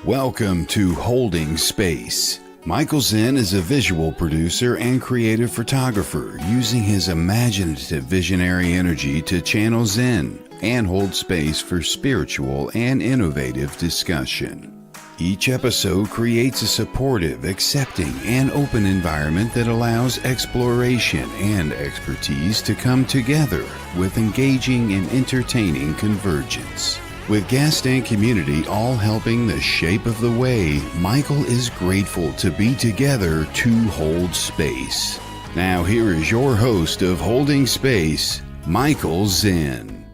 Welcome to Holding Space. Michael Zen is a visual producer and creative photographer using his imaginative visionary energy to channel Zen and hold space for spiritual and innovative discussion. Each episode creates a supportive, accepting, and open environment that allows exploration and expertise to come together with engaging and entertaining convergence. With guest and community all helping the shape of the way, Michael is grateful to be together to hold space. Now here is your host of Holding Space, Michael Zen.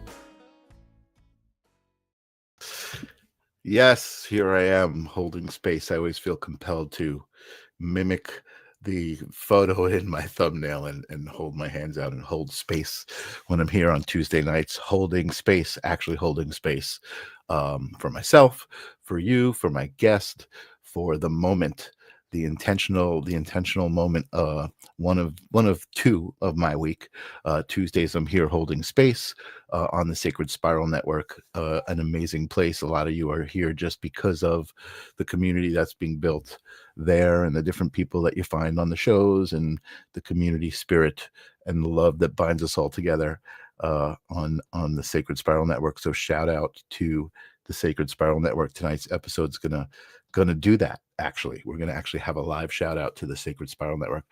Yes, here I am holding space. I always feel compelled to mimic the photo in my thumbnail and hold my hands out and hold space when I'm here on Tuesday nights, holding space, actually holding space for myself, for you, for my guest, for the moment, the intentional moment. One of two of my week. Tuesdays I'm here holding space on the Sacred Spiral Network, an amazing place. A lot of you are here just because of the community that's being built there and the different people that you find on the shows and the community spirit and the love that binds us all together on the Sacred Spiral Network. So shout out to the Sacred Spiral Network. Tonight's episode's gonna do that. Actually, we're gonna actually have a live shout out to the Sacred Spiral Network.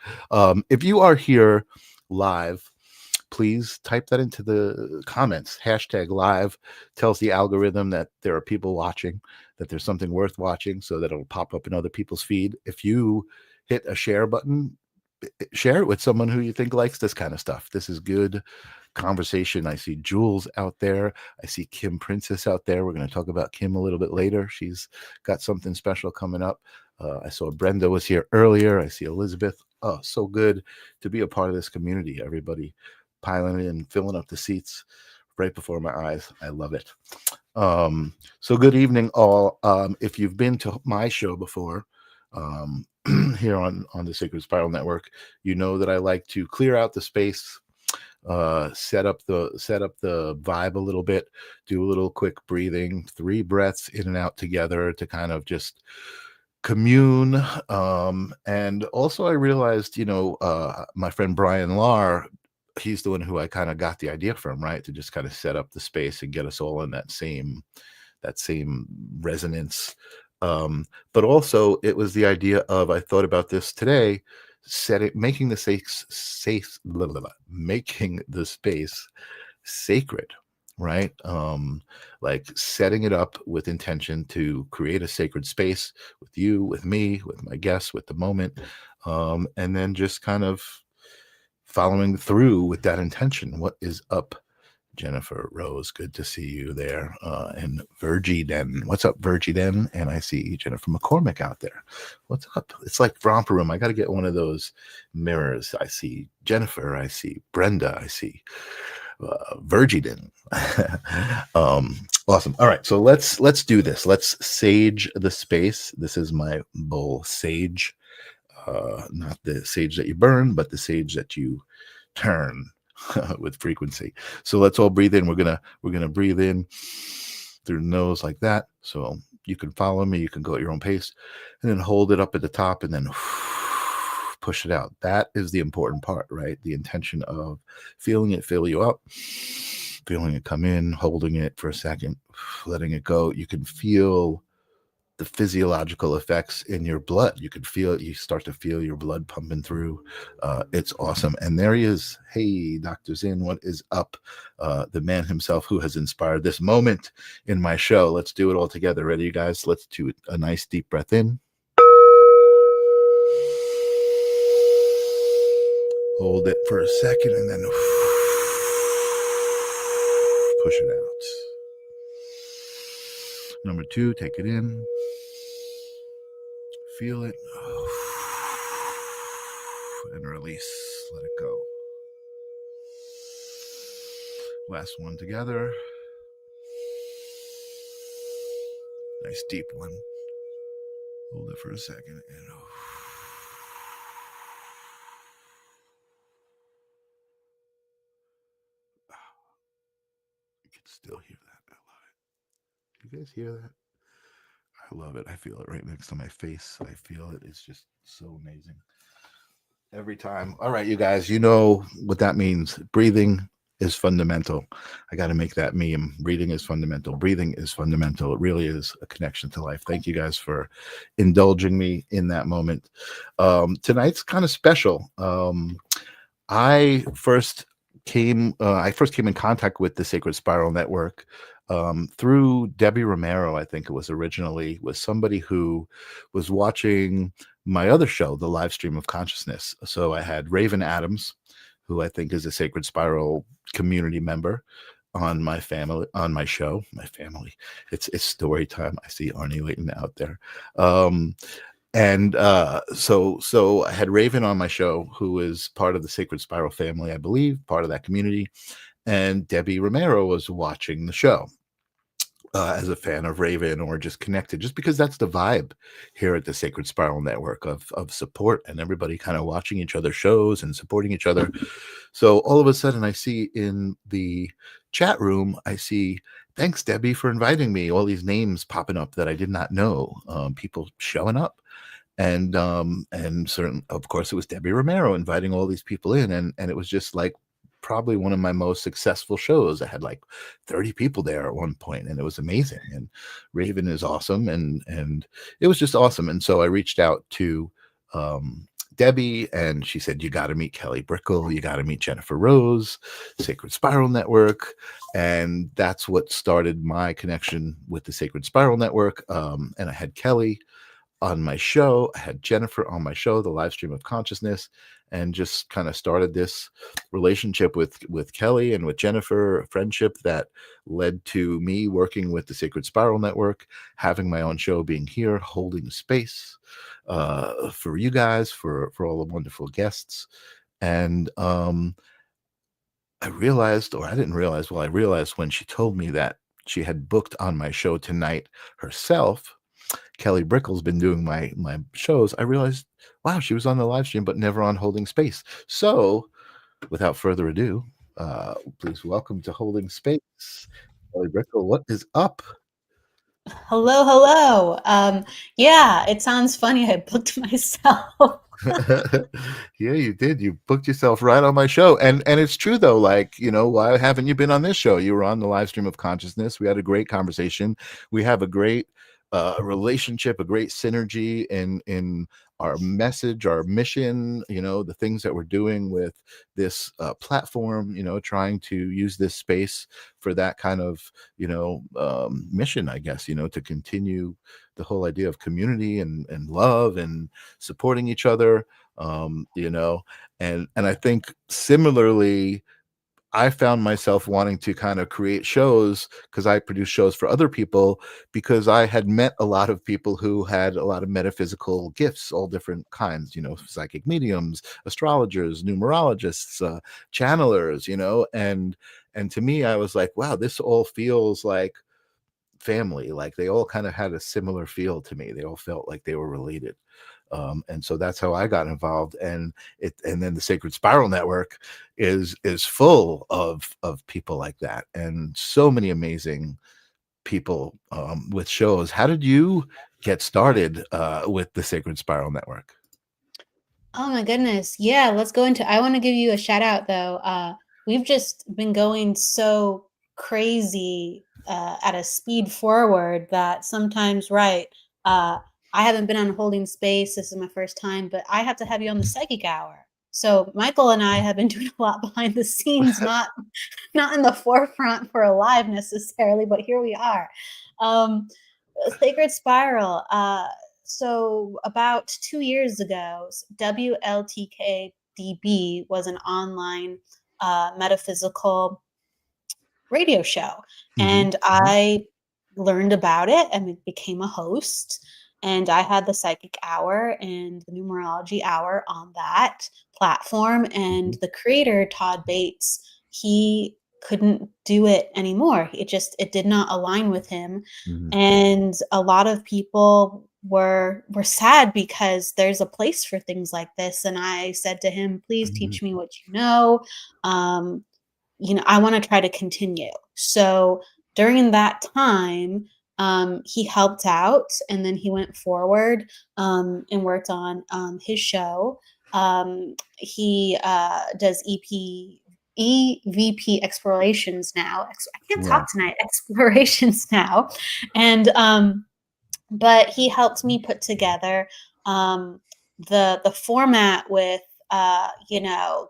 If you are here live, please type that into the comments. Hashtag live tells the algorithm that there are people watching, that there's something worth watching, so that it'll pop up in other people's feed. If you hit a share button, share it with someone who you think likes this kind of stuff. This is good conversation. I see Jules out there. I see Kim Princess out there. We're going to talk about Kim a little bit later. She's got something special coming up. I saw Brenda was here earlier. I see Elizabeth. Oh, so good to be a part of this community. Everybody piling in, filling up the seats right before my eyes. I love it. So good evening, all. If you've been to my show before, here on the Sacred Spiral Network, you know that I like to clear out the space, set up the vibe a little bit, do a little quick breathing, 3 breaths in and out together to kind of just commune. And also I realized, my friend Brian Lahr, he's the one who I kind of got the idea from, right? To just kind of set up the space and get us all in that same resonance. But also it was the idea of, I thought about this today, making the space sacred, right? Like setting it up with intention to create a sacred space with you, with me, with my guests, with the moment, and then just kind of following through with that intention. What is up, Jennifer Rose? Good to see you there. And Virgie Den. What's up, Virgie Den? And I see Jennifer McCormick out there. What's up? It's like Romper Room. I got to get one of those mirrors. I see Jennifer. I see Brenda. I see Virgie Den. Awesome. All right. So let's do this. Let's sage the space. This is my bowl sage. Not the sage that you burn, but the sage that you turn with frequency. So let's all breathe in. We're gonna breathe in through the nose like that. So you can follow me. You can go at your own pace, and then hold it up at the top, and then push it out. That is the important part, right? The intention of feeling it fill you up, feeling it come in, holding it for a second, letting it go. You can feel the physiological effects in your blood. You start to feel your blood pumping through. It's awesome. And there he is. Hey, Dr. Zen, what is up? The man himself who has inspired this moment in my show. Let's do it all together. Ready, you guys? Let's do a nice deep breath in. Hold it for a second and then push it out. Number 2, take it in. Feel it. And release. Let it go. Last one together. Nice deep one. Hold it for a second. And you can still hear that. I love it. You guys hear that? I I love it. I feel it right next to my face. I feel it. It's just so amazing. Every time. All right, you guys, you know what that means. Breathing is fundamental. I got to make that meme. Breathing is fundamental. Breathing is fundamental. It really is a connection to life. Thank you guys for indulging me in that moment. Tonight's kind of special. I first I first came in contact with the Sacred Spiral Network through Debbie Romero. I think it was originally was somebody who was watching my other show, the Live Stream of Consciousness. So I had Raven Adams, who I think is a Sacred Spiral community member, on my show. My family. It's story time. I see Arnie waiting out there. And so I had Raven on my show, who is part of the Sacred Spiral family, I believe, part of that community. And Debbie Romero was watching the show as a fan of Raven, or just connected, just because that's the vibe here at the Sacred Spiral Network of support and everybody kind of watching each other's shows and supporting each other. So all of a sudden I see in the chat room, I see, thanks Debbie for inviting me, all these names popping up that I did not know, people showing up. And certain, of course, it was Debbie Romero inviting all these people in, and it was just like probably one of my most successful shows. I had like 30 people there at one point, and it was amazing. And Raven is awesome, and it was just awesome. And so I reached out to Debbie, and she said, you got to meet Kelly Brickel, you got to meet Jennifer Rose, Sacred Spiral Network. And that's what started my connection with the Sacred Spiral Network. And I had Kelly on my show. I had Jennifer on my show, the Live Stream of Consciousness, and just kind of started this relationship with Kelly and with Jennifer, a friendship that led to me working with the Sacred Spiral Network, having my own show, being here, holding space for you guys, for all the wonderful guests. And I realized, or I didn't realize, well, I realized when she told me that she had booked on my show tonight herself. Kelly Brickel's been doing my shows. I realized, wow, she was on the live stream, but never on Holding Space. So, without further ado, please welcome to Holding Space, Kelly Brickel. What is up? Hello. Yeah, it sounds funny. I booked myself. Yeah, you did. You booked yourself right on my show. And it's true though, like, you know, why haven't you been on this show? You were on the Live Stream of Consciousness. We had a great conversation. We have a great relationship, a great synergy in our message, our mission, you know, the things that we're doing with this platform, you know, trying to use this space for that kind of, you know, mission, I guess, you know, to continue the whole idea of community and love and supporting each other, you know, and I think similarly, I found myself wanting to kind of create shows, because I produce shows for other people, because I had met a lot of people who had a lot of metaphysical gifts, all different kinds, you know, psychic mediums, astrologers, numerologists, channelers, you know, and to me, I was like, wow, this all feels like family. Like they all kind of had a similar feel to me. They all felt like they were related. And so that's how I got involved. And then the Sacred Spiral Network is full of people like that, and so many amazing people with shows. How did you get started with the Sacred Spiral Network? Oh my goodness. Yeah, let's go into, I want to give you a shout out though. We've just been going so crazy at a speed forward that sometimes, right, I haven't been on Holding Space. This is my first time, but I have to have you on the Psychic Hour. So Michael and I have been doing a lot behind the scenes, not in the forefront for a live necessarily, but here we are. Sacred Spiral. So about 2 years ago, WLTK-DB was an online metaphysical radio show. And I learned about it and became a host. And I had the Psychic Hour and the Numerology Hour on that platform. And the creator, Todd Bates, he couldn't do it anymore. It did not align with him. And a lot of people were sad, because there's a place for things like this. And I said to him, please teach me what you know. You know, I want to try to continue. So during that time, he helped out, and then he went forward and worked on his show. He does EVP explorations now. I can't Right. talk tonight. Explorations now, and but he helped me put together the format with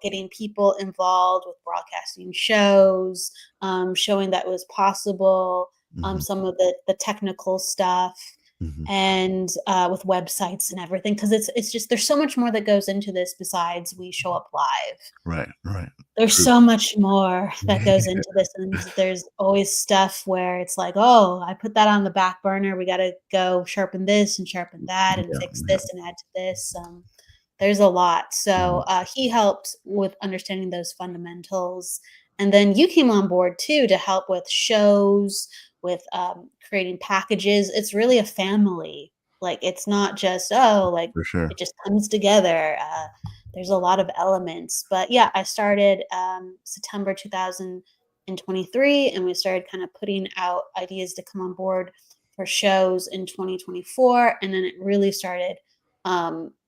getting people involved with broadcasting shows, showing that it was possible, Mhm. some of the technical stuff, Mhm. and with websites and everything, because it's just there's so much more that goes into this besides we show up live. Right. Right. There's True. so much more that goes into this, and there's always stuff where it's like, "Oh, I put that on the back burner. We gotta go sharpen this and sharpen that and Yeah. fix Yeah. this and add to this." There's a lot. So, Mhm. he helped with understanding those fundamentals, and then you came on board too to help with shows, with, creating packages. It's really a family. Like, it's not just, "Oh, like, For sure. it just comes together." There's a lot of elements, but yeah, I started September 2023, and we started kind of putting out ideas to come on board for shows in 2024, and then it really started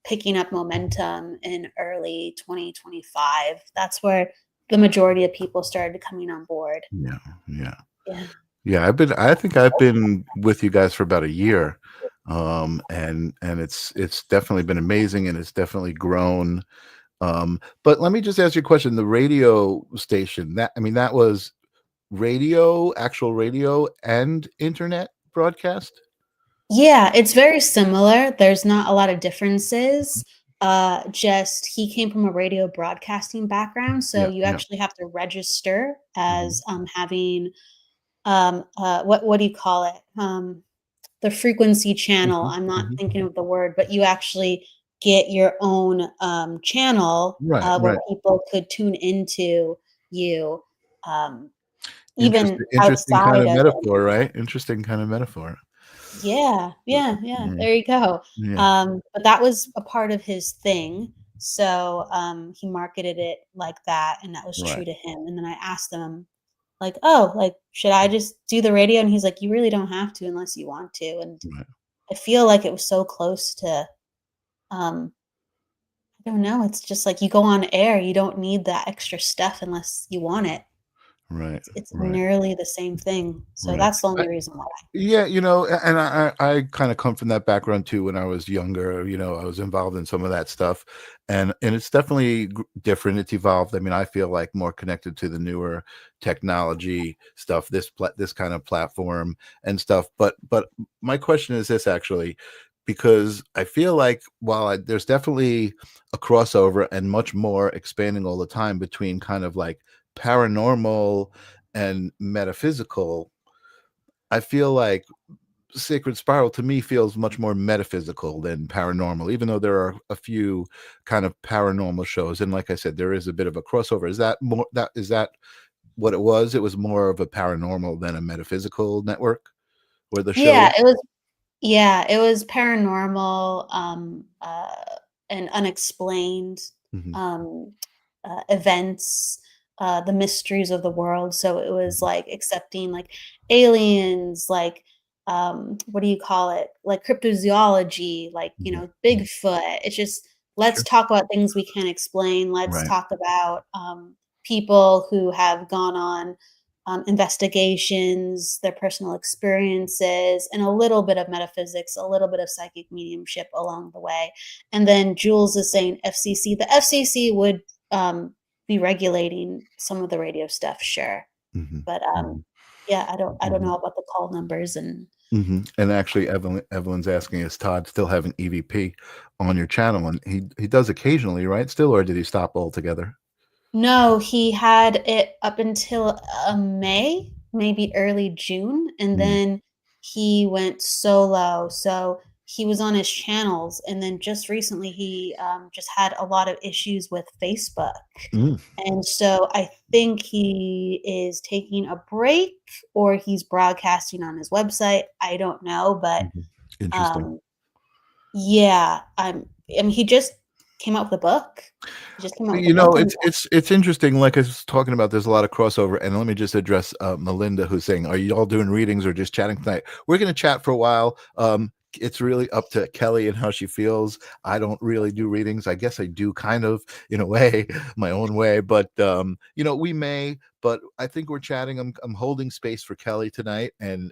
picking up momentum in early 2025. That's where the majority of people started coming on board. Yeah. Yeah. Yeah. Yeah. I think I've been with you guys for about a year. And it's definitely been amazing, and it's definitely grown. But let me just ask you a question. The radio station, that was actual radio and internet broadcast? Yeah, it's very similar. There's not a lot of differences. Just he came from a radio broadcasting background, so Yeah. you Yeah. actually have to register Mhm. as having what do you call it? The frequency channel. Mhm. I'm not Mhm. thinking of the word, but you actually get your own channel Right. where Right. people could tune into you, um, even Interesting kind outside of of it. metaphor, right? Interesting kind of metaphor. Yeah, yeah, yeah, Yeah. there you go. Yeah. But that was a part of his thing, so, he marketed it like that, and that was true Right. to him, and then I asked him, like, "Oh, like, should I just do the radio?" And he's like, "You really don't have to unless you want to," and Right. I feel like it was so close to, um, I don't know, it's just like you go on air, you don't need that extra stuff unless you want it. Right. It's Right. nearly the same thing, so Right. that's the only reason why. Yeah, and I kind of come from that background too. When I was younger, I was involved in some of that stuff, and it's definitely different. It's evolved. I mean, I feel like more connected to the newer technology stuff, this kind of platform and stuff. But my question is this actually, because I feel like while there's definitely a crossover and much more expanding all the time between kind of like paranormal and metaphysical. I feel like Sacred Spiral to me feels much more metaphysical than paranormal, even though there are a few kind of paranormal shows. And like I said, there is a bit of a crossover. Is that what it was? It was more of a paranormal than a metaphysical network or the show? Yeah, it was paranormal, and unexplained, Mhm, um, events, the mysteries of the world, so it was, mhm, like, accepting, like, aliens, like, what do you call it? Like, cryptozoology, like, mhm, mhm. Bigfoot. It's just, let's Sure. talk about things we can't explain, let's Right. talk about, people who have gone on investigations, their personal experiences, and a little bit of metaphysics, a little bit of psychic mediumship along the way. And then Jules is saying FCC. The FCC would be regulating some of the radio stuff, sure, Mhm, but mhm, yeah, I don't mhm, know about the call numbers and mhm. And actually, Evelyn's asking, is Todd still having EVP on your channel? And he does occasionally, right? Still, or did he stop altogether? no, he had it up until, May, maybe early June, and Mm, then he went solo, so he was on his channels, and then just recently, he, just had a lot of issues with Facebook, mm, and so I think he is taking a break or he's broadcasting on his website, I don't know, but, mhm. Interesting. um, yeah, I mean, he just came out with a book. He just came out with You a book know, on it's interesting. Like I was talking about, there's a lot of crossover. And let me just address Melinda, who's saying, "Are you all doing readings or just chatting tonight?" We're going to chat for a while. It's really up to Kelly and how she feels. I don't really do readings. I guess I do kind of in a way, my own way. But you know, we may. But I think we're chatting. I'm holding space for Kelly tonight and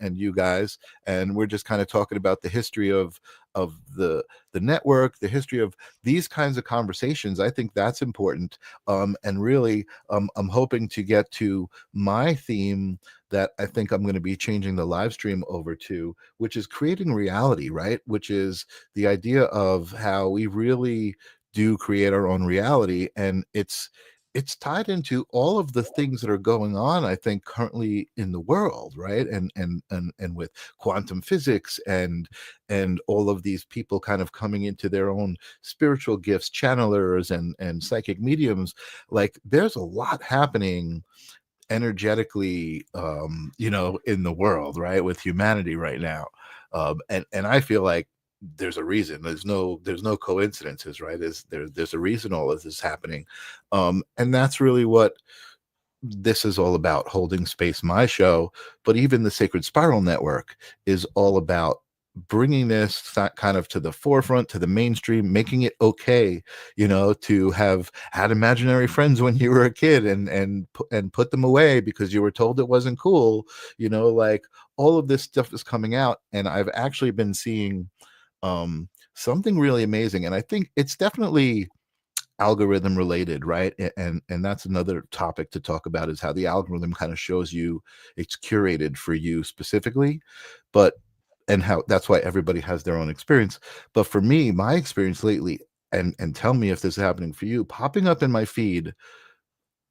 you guys, and we're just kind of talking about the history of the network, the history of these kinds of conversations. I think that's important. And really, I'm hoping to get to my theme that I think I'm going to be changing the live stream over to, which is creating reality, right? Which is the idea of how we really do create our own reality. And it's tied into all of the things that are going on, I think, currently in the world, right? And with quantum physics and all of these people kind of coming into their own spiritual gifts, channelers and psychic mediums. Like there's a lot happening energetically, you know, in the world, right, with humanity right now. And I feel like there's a reason. There's no coincidences, right? There's a reason all of this is happening. And that's really what this is all about. Holding Space, my show, but even the Sacred Spiral Network is all about bringing this kind of to the forefront, to the mainstream, making it okay, you know, to have had imaginary friends when you were a kid and put them away because you were told it wasn't cool, you know, like all of this stuff is coming out. And I've actually been seeing something really amazing, and I think it's definitely algorithm related, right? And that's another topic to talk about, is how the algorithm kind of shows you it's curated for you specifically, but and how that's why everybody has their own experience. But for me, my experience lately, and tell me if this is happening for you, popping up in my feed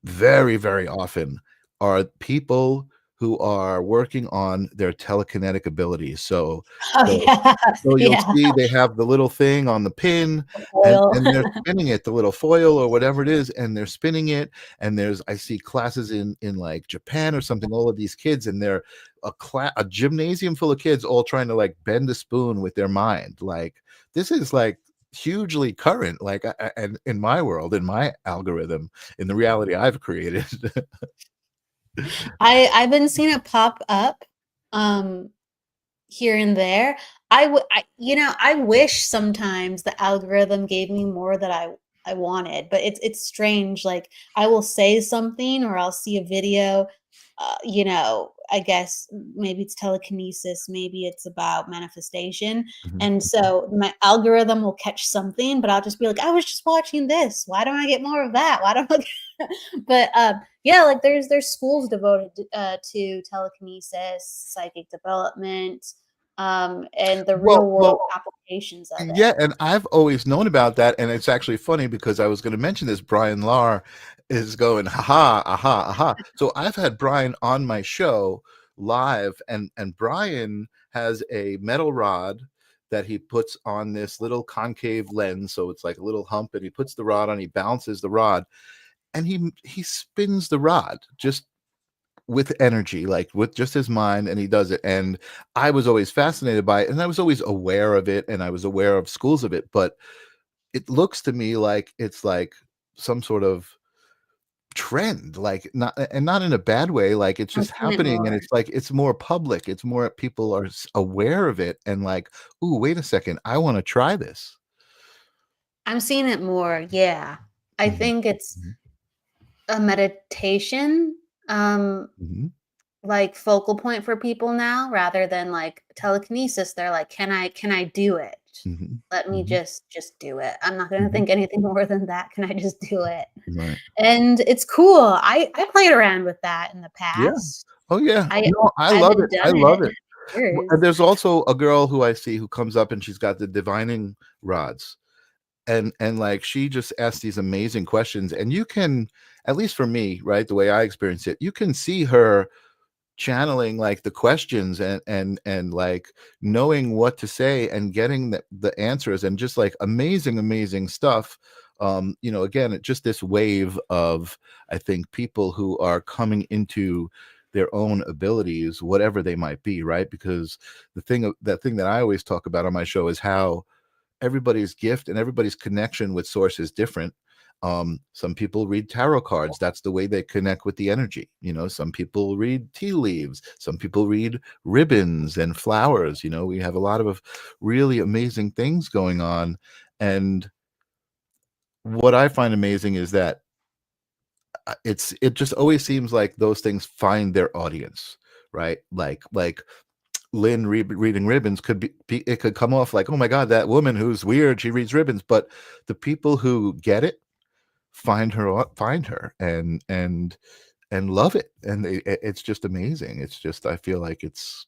very, very often are people who are working on their telekinetic abilities. Oh, So yeah. so you'll Yeah. see they have the little thing on the pin, Foil. and they're spinning it, the little foil or whatever it is, and they're spinning it. And I see classes in like Japan or something, all of these kids, and they're a gymnasium full of kids all trying to like bend a spoon with their mind. Like this is like hugely current, like and in my world, in my algorithm, in the reality I've created. I've been seeing it pop up here and there. You know, I wish sometimes the algorithm gave me more that I wanted, but it's strange. Like I will say something or I'll see a video, you know, I guess maybe it's telekinesis, maybe it's about manifestation. Mhm. And so my algorithm will catch something, but I'll just be like, I was just watching this. Why don't I get more of that? Why don't I but yeah, like there's schools devoted to telekinesis, psychic development, and the real world Well, applications of yeah, it. and I've always known about that, and it's actually funny because I was going to mention this. Brian Lahr is going, haha, aha, aha. So I've had Brian on my show live, and Brian has a metal rod that he puts on this little concave lens, so it's like a little hump, and he puts the rod on, he bounces the rod, and he spins the rod just with energy, like with just his mind, and he does it. And I was always fascinated by it, and I was always aware of it, and I was aware of schools of it, but it looks to me like it's like some sort of trend, like not in a bad way, like it's I'm just seeing it happening, and more. it's like it's more public, it's more people are aware of it, and like, ooh, wait a second, I want to try this. I'm seeing it more. Yeah. I Mhm, think it's mhm, a meditation, mhm, like focal point for people now rather than like telekinesis. They're like, can I do it? mhm, Let me mhm, just do it. I'm not gonna mhm. think anything more than that. Can I just do it? Right. And it's cool. I played around with that in the Yeah. past. Oh yeah. I No, I I love haven't it. I done love it it. in And years. there's also a girl who I see who comes up and she's got the divining rods. And like she just asks these amazing questions. And you can, at least for me, right, the way I experience it, you can see her channeling like the questions and like knowing what to say and getting the answers, and just like amazing stuff. You know, again, just this wave of, I think, people who are coming into their own abilities, whatever they might be, right? Because that thing that I always talk about on my show is how everybody's gift and everybody's connection with source is different. Some people read tarot cards. That's the way they connect with the energy. You know, some people read tea leaves. Some people read ribbons and flowers. You know, we have a lot of really amazing things going on. And what I find amazing is that it just always seems like those things find their audience, right? Like Lynn reading ribbons could be it could come off like, oh my God, that woman who's weird, she reads ribbons. But the people who get it find her and love it, and it's just amazing. It's just, I feel like it's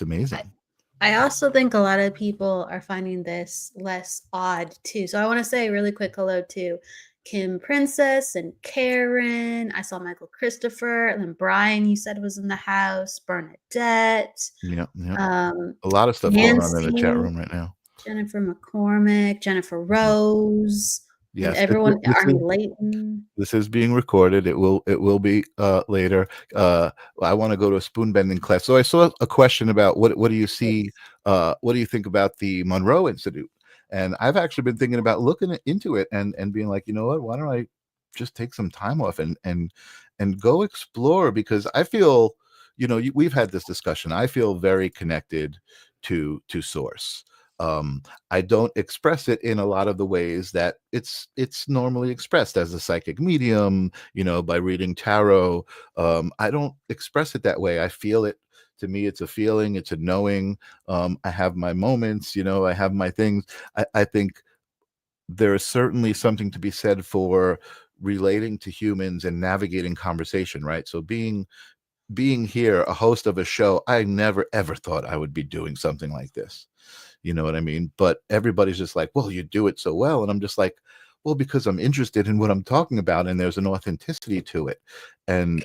amazing. I also think a lot of people are finding this less odd too. So I want to say a really quick hello to Kim Princess and Karen. I saw Michael Christopher, and then Brian, you said was in the house. Bernadette. Yeah. A lot of stuff going on in the chat room right now. Jennifer McCormick, Jennifer Rose. Yes, and everyone, Arnie Layton. This is being recorded. It will be later. I want to go to a spoon bending class. So I saw a question about what do you see? What do you think about the Monroe Institute? And I've actually been thinking about looking into it and being like, you know what? Why don't I just take some time off and go explore? Because I feel, you know, we've had this discussion. I feel very connected to source. I don't express it in a lot of the ways that it's normally expressed as a psychic medium, you know, by reading tarot. I don't express it that way. I feel it. To me, it's a feeling, it's a knowing. I have my moments, you know, I have my things. I think there is certainly something to be said for relating to humans and navigating conversation, right? So being here, a host of a show, I never ever thought I would be doing something like this. You know what I mean? But everybody's just like, well, you do it so well. And I'm just like, well, because I'm interested in what I'm talking about, and there's an authenticity to it. And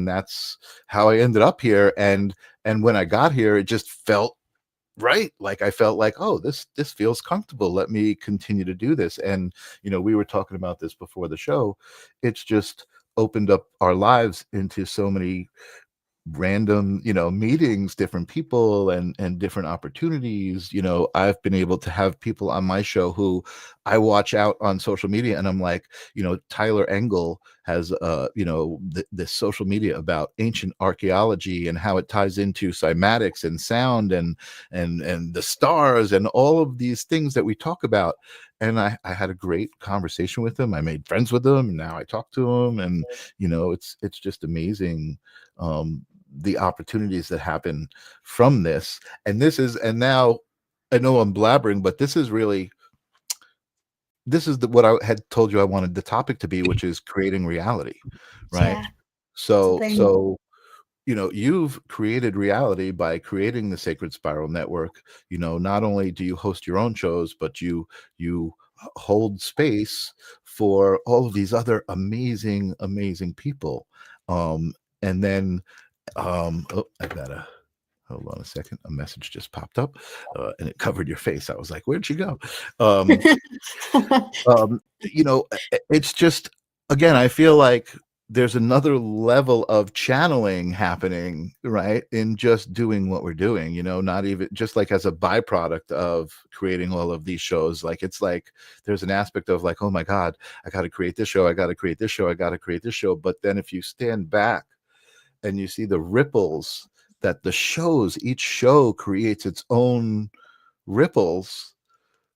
that's how I ended up here. And when I got here, it just felt right. Like I felt like, oh, this feels comfortable. Let me continue to do this. And, you know, we were talking about this before the show. It's just opened up our lives into so many random, you know, meetings, different people and different opportunities. You know, I've been able to have people on my show who I watch out on social media, and I'm like, you know, Tyler Engel has you know, this social media about ancient archaeology and how it ties into cymatics and sound and the stars and all of these things that we talk about. And I had a great conversation with him. I made friends with him, and now I talk to him, and you know, it's just amazing, the opportunities that happen from this. And now I know I'm blabbering, but this is what I had told you I wanted the topic to be, which is creating reality, right? Yeah. So you know, you've created reality by creating the Sacred Spiral Network. You know, not only do you host your own shows, but you hold space for all of these other amazing people. And then oh, I gotta hold on a second. A message just popped up, and it covered your face. I was like, "Where'd she go?" You know, it's just, again, I feel like there's another level of channeling happening, right? In just doing what we're doing, you know, not even just like as a byproduct of creating all of these shows. Like, it's like there's an aspect of like, oh my God, I got to create this show. I got to create this show. I got to create this show. But then if you stand back and you see the ripples that each show creates its own ripples,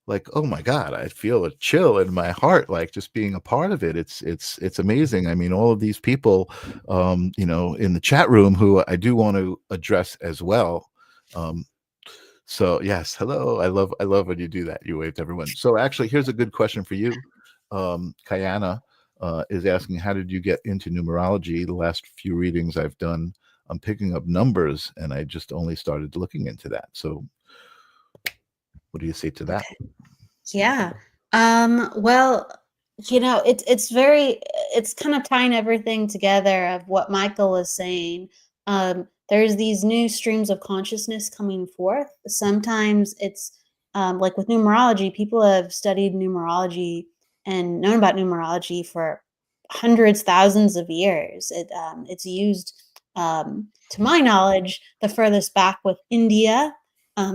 like, oh my God, I feel a chill in my heart, like just being a part of it. It's amazing. I mean, all of these people, you know, in the chat room who I do want to address as well. So yes, hello. I love when you do that. You wave to everyone. So actually, here's a good question for you. Kayana is asking, how did you get into numerology? The last few readings I've done, I'm picking up numbers, and I just only started looking into that. So what do you say to that? Yeah. Well, you know, it's kind of tying everything together of what Michael is saying. There's these new streams of consciousness coming forth. Sometimes it's like with numerology, people have studied numerology and known about numerology for hundreds, thousands of years. It's used, to my knowledge, the furthest back with India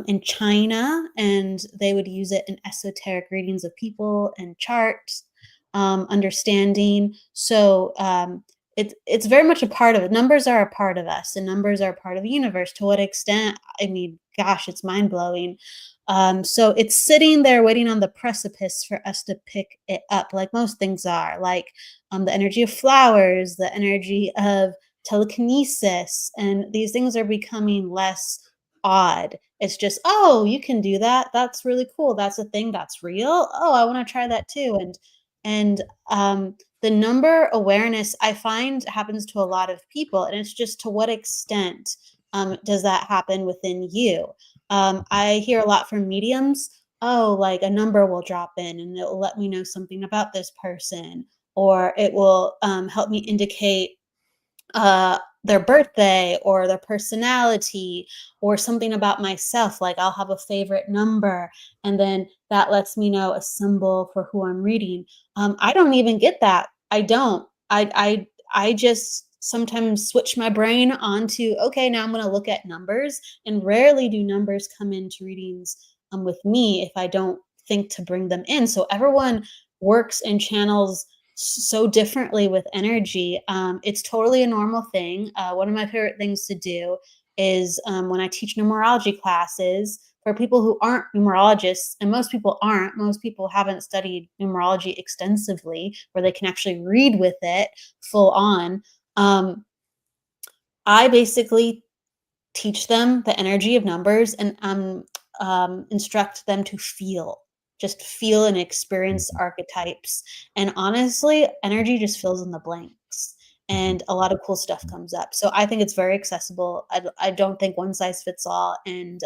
in China, and they would use it in esoteric readings of people and charts, understanding. So it's very much a part of it. Numbers are a part of us, and numbers are a part of the universe. To what extent? I mean, gosh, it's mind blowing. So it's sitting there waiting on the precipice for us to pick it up, like most things are, like the energy of flowers, the energy of telekinesis, and these things are becoming less odd. It's just, oh, you can do that. That's really cool. That's a thing. That's real. Oh, I want to try that too. And the number awareness I find happens to a lot of people, and it's just to what extent does that happen within you? I hear a lot from mediums. Oh, like a number will drop in and it will let me know something about this person, or it will help me indicate their birthday or their personality or something about myself. Like I'll have a favorite number, and then that lets me know a symbol for who I'm reading. I don't even get that. I don't. I just sometimes switch my brain onto, okay, now I'm going to look at numbers, and rarely do numbers come into readings with me if I don't think to bring them in. So everyone works and channels so differently with energy. It's totally a normal thing. One of my favorite things to do is when I teach numerology classes for people who aren't numerologists, and most people aren't, most people haven't studied numerology extensively where they can actually read with it full on. I basically teach them the energy of numbers and instruct them to just feel and experience Mhm. archetypes. And honestly, energy just fills in the blanks, Mhm. and a lot of cool stuff comes up. So I think it's very accessible. I don't think one size fits all. And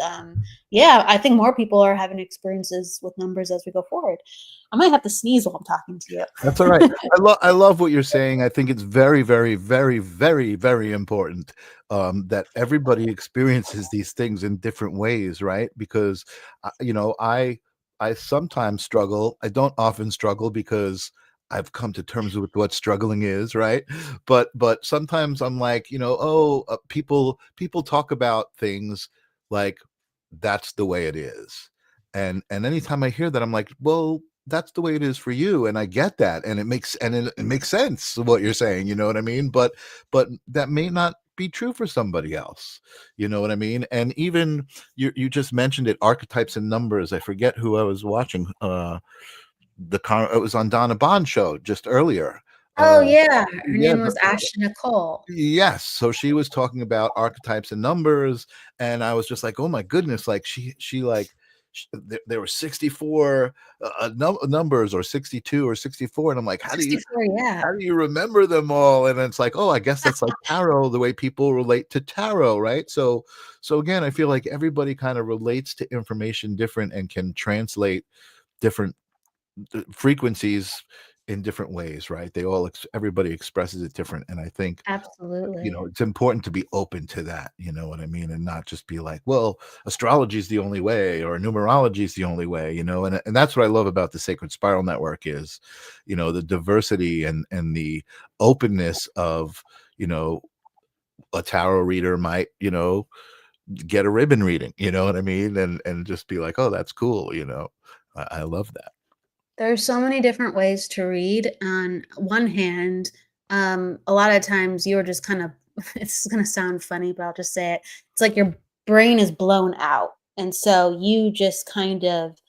yeah, I think more people are having experiences with numbers as we go forward. I might have to sneeze while I'm talking to you. That's all right. I love what you're saying. I think it's very, very, very, very, very important that everybody experiences these things in different ways, right? Because I sometimes struggle. I don't often struggle because I've come to terms with what struggling is, right? But sometimes I'm like, people talk about things like that's the way it is, and anytime I hear that, I'm like, well, that's the way it is for you, and I get that, and it makes sense what you're saying, you know what I mean? But that may not be true for somebody else, you know what I mean? And even you just mentioned it, archetypes and numbers. I forget who I was watching. It was on Donna Bond show just earlier. Oh, Uh, yeah. Her yeah, name was Ashley Nicole. yes. So she was talking about archetypes and numbers, and I was just like, "Oh my goodness!" Like there were 64 numbers, or 62 or 64, and I'm like, '64, yeah. how do you remember them all? And it's like, oh, I guess that's like tarot, the way people relate to tarot, right? So again, I feel like everybody kind of relates to information different and can translate different frequencies in different ways, right? Everybody expresses it different, and I think Absolutely. it's important to be open to that, you know what I mean? And not just be like, well, astrology is the only way, or numerology is the only way, and that's what I love about the Sacred Spiral Network is, the diversity and the openness of, a tarot reader might, get a ribbon reading, you know what I mean? And just be like, oh, that's cool, I love that. There's so many different ways to read. On one hand, a lot of times you're just kind of it's gonna sound funny, but I'll just say it. It's like your brain is blown out. And so you just kind of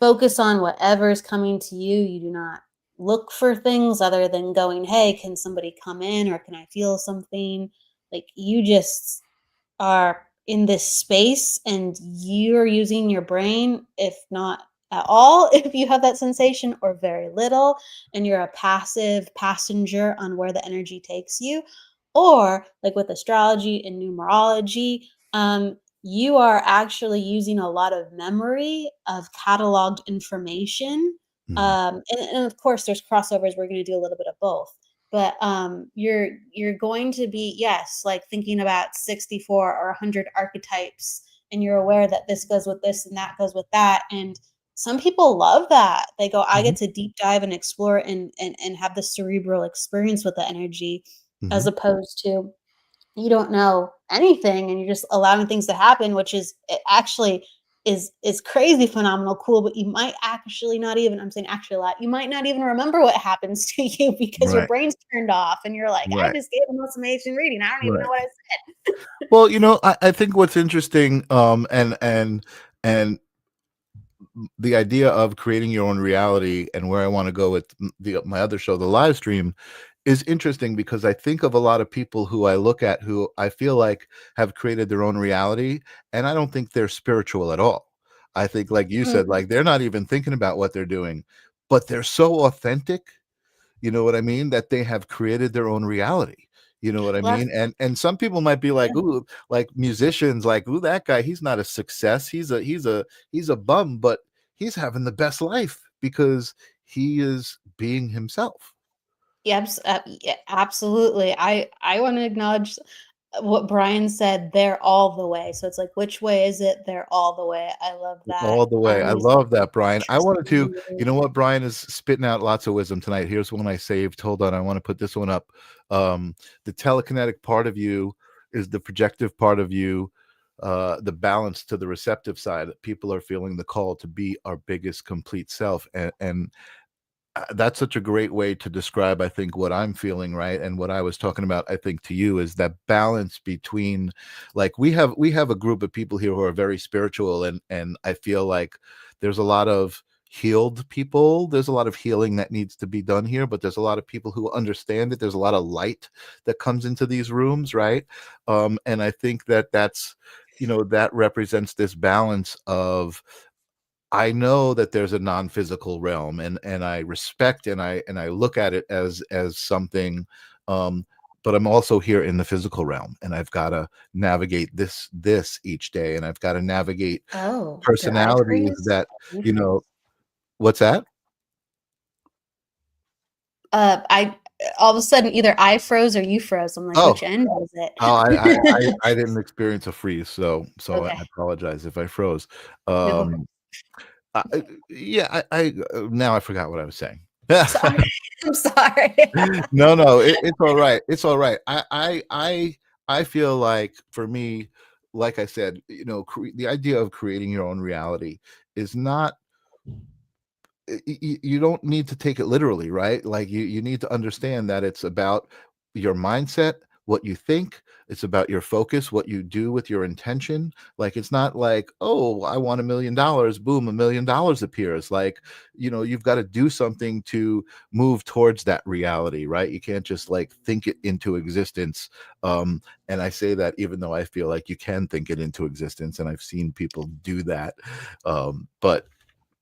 focus on whatever is coming to you. You do not look for things other than going, hey, can somebody come in or can I feel something? Like you just are in this space and you're using your brain, if not at all, if you have that sensation, or very little, and you're a passive passenger on where the energy takes you. Or, like with astrology and numerology, you are actually using a lot of memory of cataloged information. Mhm. And of course, there's crossovers. We're going to do a little bit of both, but you're going to be, yes, like thinking about 64 or 100 archetypes, and you're aware that this goes with this and that goes with that. And some people love that. They go, I Mhm. get to deep dive and explore and have the cerebral experience with the energy, as Mhm. opposed to you don't know anything and you're just allowing things to happen, which is it actually is crazy phenomenal cool, but you might actually not even, I'm saying actually a lot, you might not even remember what happens to you because your Right. brain's turned off and you're like, I Right. just gave the most amazing reading. I don't even know Right. what I said. Well, I think what's interesting, and the idea of creating your own reality, and where I want to go with my other show, the live stream, is interesting because I think of a lot of people who I look at who I feel like have created their own reality, and I don't think they're spiritual at all. I think, like you said, Mm, like they're not even thinking about what they're doing, but they're so authentic, you know what I mean, that they have created their own reality. You know what I well, mean? And some people might be like, ooh, like musicians, like, ooh, that guy, he's not a success. He's a bum, but he's having the best life because he is being himself. yeah, absolutely. I want to acknowledge what Brian said, they're all the way. So it's like, which way is it? They're all the way. I love that. All the way. I Is love that, Brian. I wanted interesting to, to you me. know what, Brian is spitting out lots of wisdom tonight. Here's one I saved. Hold on. I want to put this one up. The telekinetic part of you is the projective part of you, the balance to the receptive side. People are feeling the call to be our biggest complete self. And that's such a great way to describe, I think, what I'm feeling, right? And what I was talking about, I think, to you, is that balance between, like, we have a group of people here who are very spiritual, and I feel like there's a lot of healed people. There's a lot of healing that needs to be done here, but there's a lot of people who understand it. There's a lot of light that comes into these rooms, right? And I think that that's, that represents this balance of, I know that there's a non-physical realm, and I respect, and I look at it as something, um but I'm also here in the physical realm, and I've got to navigate this each day, and I've got to navigate Oh, did I personalities freeze? that, You you freeze? know what's that? I all of a sudden either I froze or you froze. I'm like, Oh, which end was oh, I I I, it? I didn't experience a freeze, so I Okay. apologize if I froze. No worries. Um, yeah, now I forgot what I was saying. Sorry. I'm sorry. No, no, it's all right. It's all right. I feel like, for me, like I said, the idea of creating your own reality is not. You don't need to take it literally, right? Like, you need to understand that it's about your mindset, what you think. It's about your focus, what you do with your intention. Like, it's not like, oh, I want $1 million, boom, $1 million appears. Like, you've got to do something to move towards that reality, right? You can't just, like, think it into existence. And I say that even though I feel like you can think it into existence, and I've seen people do that.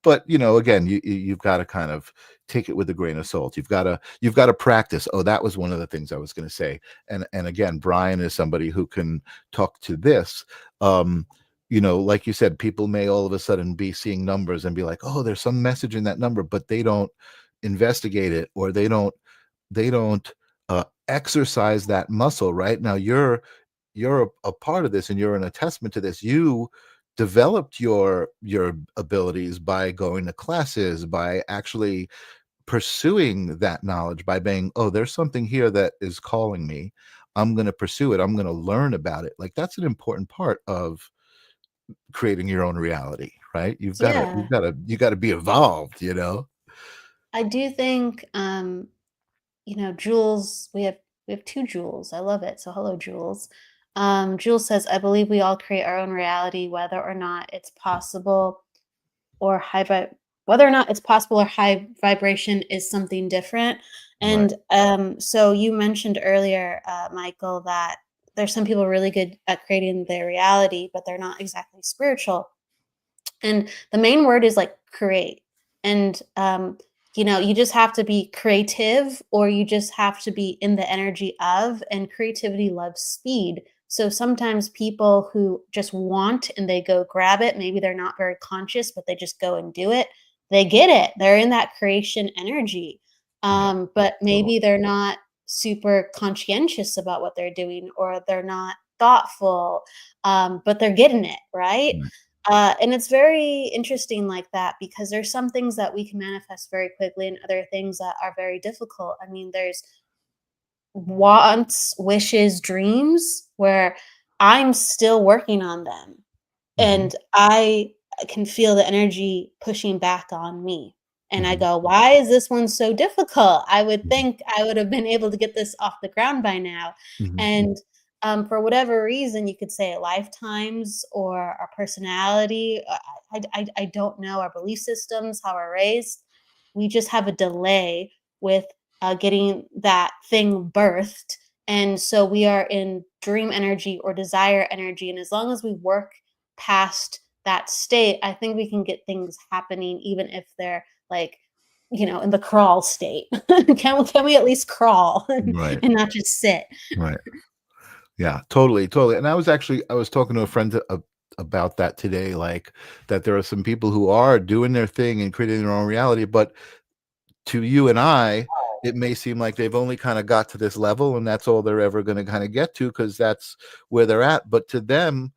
But again, you've got to kind of take it with a grain of salt. You've got to practice. Oh, that was one of the things I was going to say. And again, Brian is somebody who can talk to this. Like you said, people may all of a sudden be seeing numbers and be like, oh, there's some message in that number, but they don't investigate it, or they don't exercise that muscle. Right now, you're a part of this, and you're an attestment to this. You developed your abilities by going to classes, by actually pursuing that knowledge, by being, oh, there's something here that is calling me. I'm going to pursue it. I'm going to learn about it. Like, that's an important part of creating your own reality, right? You've got to Yeah. you've got to you got to be evolved. I do think Jules, we have two Jules. I love it. So hello, Jules. Jules says, I believe we all create our own reality, whether or not it's possible or whether or not it's possible or high vibration is something different. Right. And so you mentioned earlier, Michael, that there's some people really good at creating their reality, but they're not exactly spiritual. And the main word is like create. And you just have to be creative, or you just have to be in the energy of, and creativity loves speed. So sometimes people who just want and they go grab it, maybe they're not very conscious, but they just go and do it. They get it. They're in that creation energy. Yeah. But Totally. maybe they're not super conscientious about what they're doing, or they're not thoughtful, but they're getting it, right? Right. And it's very interesting like that, because there's some things that we can manifest very quickly and other things that are very difficult. I mean, there's wants, wishes, dreams where I'm still working on them Mhm. and I can feel the energy pushing back on me. And I Mhm. go, why is this one so difficult? I would Mhm. think I would have been able to get this off the ground by now. Mhm. And for whatever reason, you could say lifetimes or our personality. I don't know our belief systems, how we're raised. We just have a delay with getting that thing birthed. And so we are in dream energy or desire energy. And as long as we work past that state, I think we can get things happening even if they're like, in the crawl state. Can we at least crawl Right. and not just sit? Right. Yeah, totally, totally. And I was talking to a friend about that today, like that there are some people who are doing their thing and creating their own reality, but to you and I, it may seem like they've only kind of got to this level and that's all they're ever going to kind of get to because that's where they're at. But to them,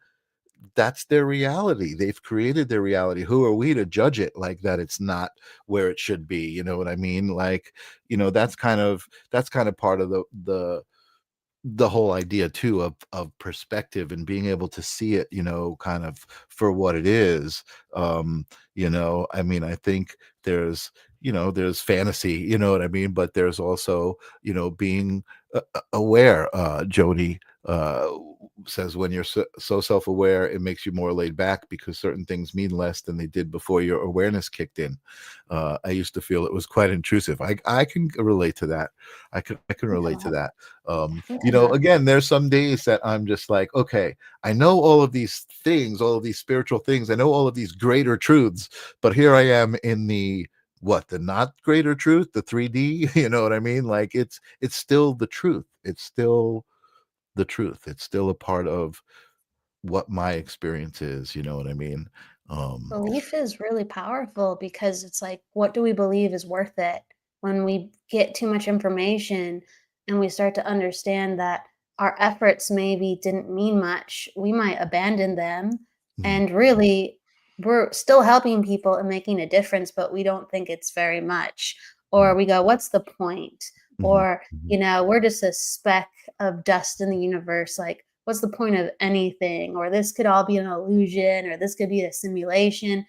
that's their reality. They've created their reality. Who are we to judge it like that? It's not where it should be. You know what I mean? Like, that's kind of part of the whole idea too of perspective and being able to see it, kind of for what it is. I mean, I think there's there's fantasy, you know what I mean, but there's also being aware. Jody says when you're so self-aware, it makes you more laid back because certain things mean less than they did before your awareness kicked in. I used to feel it was quite intrusive. I can relate to that. I can relate to Yeah, that. I think I know. Again, there's some days that I'm just like, okay, I know all of these things, all of these spiritual things, I know all of these greater truths, but here I am in the not greater truth, the 3D, you know what I mean? Like it's still the truth. It's still the truth. It's still a part of what my experience is, you know what I mean? Um, Belief is really powerful because it's like, what do we believe is worth it? When we get too much information and we start to understand that our efforts maybe didn't mean much, we might abandon them. mhm, And really, we're still helping people and making a difference, but we don't think it's very much. mhm, Or we go, what's the point? mhm, Or, mhm. we're just a speck of dust in the universe. Like, what's the point of anything? Or this could all be an illusion, or this could be a simulation.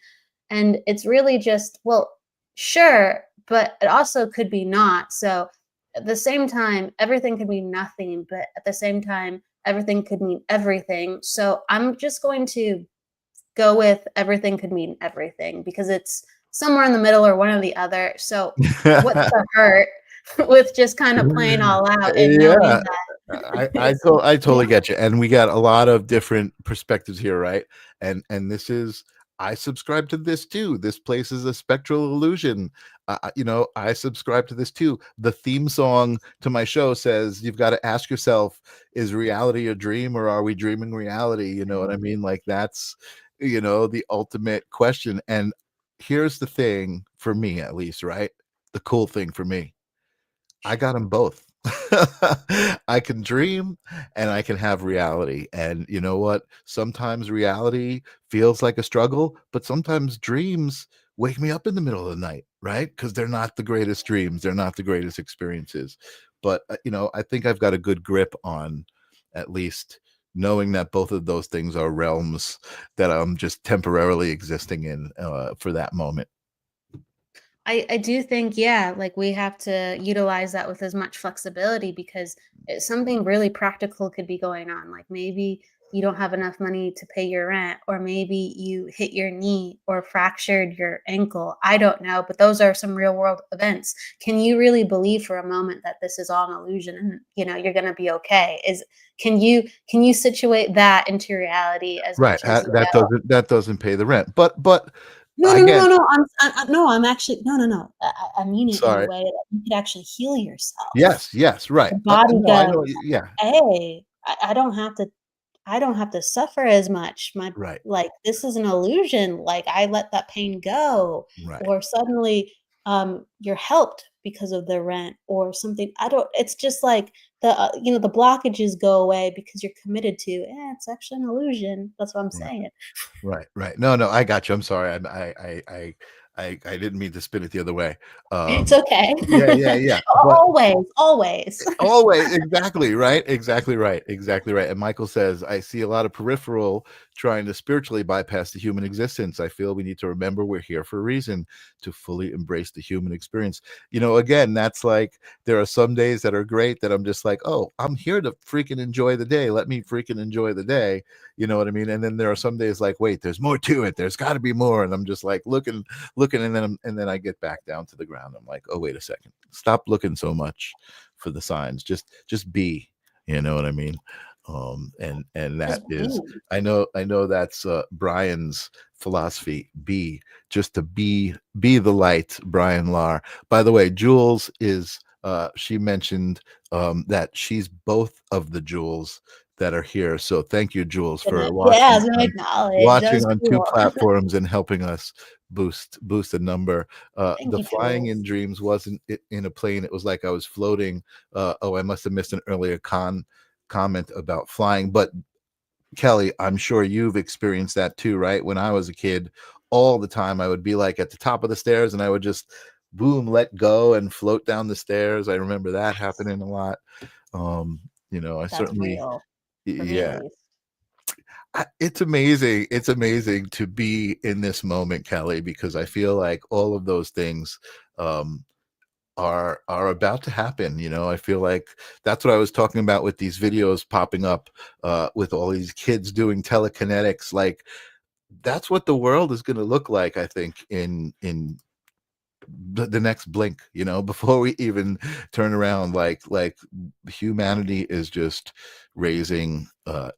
And it's really just, well, sure, but it also could be not. So at the same time, everything could mean nothing, but at the same time, everything could mean everything. So I'm just going to go with everything could mean everything because it's somewhere in the middle or one or the other. So what's the hurt with just kind of playing all out and knowing Yeah, that I yeah. totally get you, and we got a lot of different perspectives here, right? And this is I subscribe to this too. This place is a spectral illusion. I subscribe to this too. The theme song to my show says you've got to ask yourself, is reality a dream or are we dreaming reality? You know what I mean? Like that's the ultimate question. And here's the thing for me, at least, right? The cool thing for me, I got them both. I can dream and I can have reality. And you know what? Sometimes reality feels like a struggle, but sometimes dreams wake me up in the middle of the night, right? Because they're not the greatest dreams, they're not the greatest experiences. But, I think I've got a good grip on at least knowing that both of those things are realms that I'm just temporarily existing in for that moment. I do think, yeah, like we have to utilize that with as much flexibility because something really practical could be going on. Like maybe you don't have enough money to pay your rent, or maybe you hit your knee or fractured your ankle. I don't know, but those are some real world events. Can you really believe for a moment that this is all an illusion and you're going to be okay? Can you situate that into reality as Right. much as you That doesn't pay the rent. But no, no, no, again, no, no. No, I'm actually no, no, no. I mean it in a sorry. way that you could actually heal yourself. Yes, yes, right. The body No, I know, goes, yeah, "Hey, I don't have to suffer as much. My right, like this is an illusion. Like I let that pain go." right. Or suddenly you're helped because of the rent or something. I don't it's just like the blockages go away because you're committed to, it's actually an illusion. That's what I'm Right. saying. Right, right. No, no, I got you. I'm sorry. I I didn't mean to spin it the other way. It's okay. Yeah. But Always. always, exactly right, exactly right. And Michael says, I see a lot of peripheral trying to spiritually bypass the human existence. I feel we need to remember we're here for a reason, to fully embrace the human experience. Again, that's like, there are some days that are great that I'm just like, oh, I'm here to freaking enjoy the day. Let me freaking enjoy the day. You know what I mean? And then there are some days like, wait, there's more to it. There's got to be more. And I'm just like looking, and then I get back down to the ground. I'm like, oh, wait a second. Stop looking so much for the signs. Just be. You know what I mean? And that is, I know that's Brian's philosophy. Just to be the light. Brian Lahr. By the way, Jules is she mentioned that she's both of the Jules that are here. So thank you, Jules, for watching on two platforms and helping us boost the number. The flying in dreams wasn't in a plane. It was like I was floating. I must have missed an earlier comment about flying. But Kelly, I'm sure you've experienced that too, right? When I was a kid, all the time I would be like at the top of the stairs and I would just boom, let go and float down the stairs. I remember that happening a lot. I certainly, yeah. It's amazing. It's amazing to be in this moment, Kelly, because I feel like all of those things are about to happen. I feel like that's what I was talking about with these videos popping up with all these kids doing telekinetics. Like, that's what the world is going to look like, I think, in the next blink, before we even turn around. Like humanity is just raising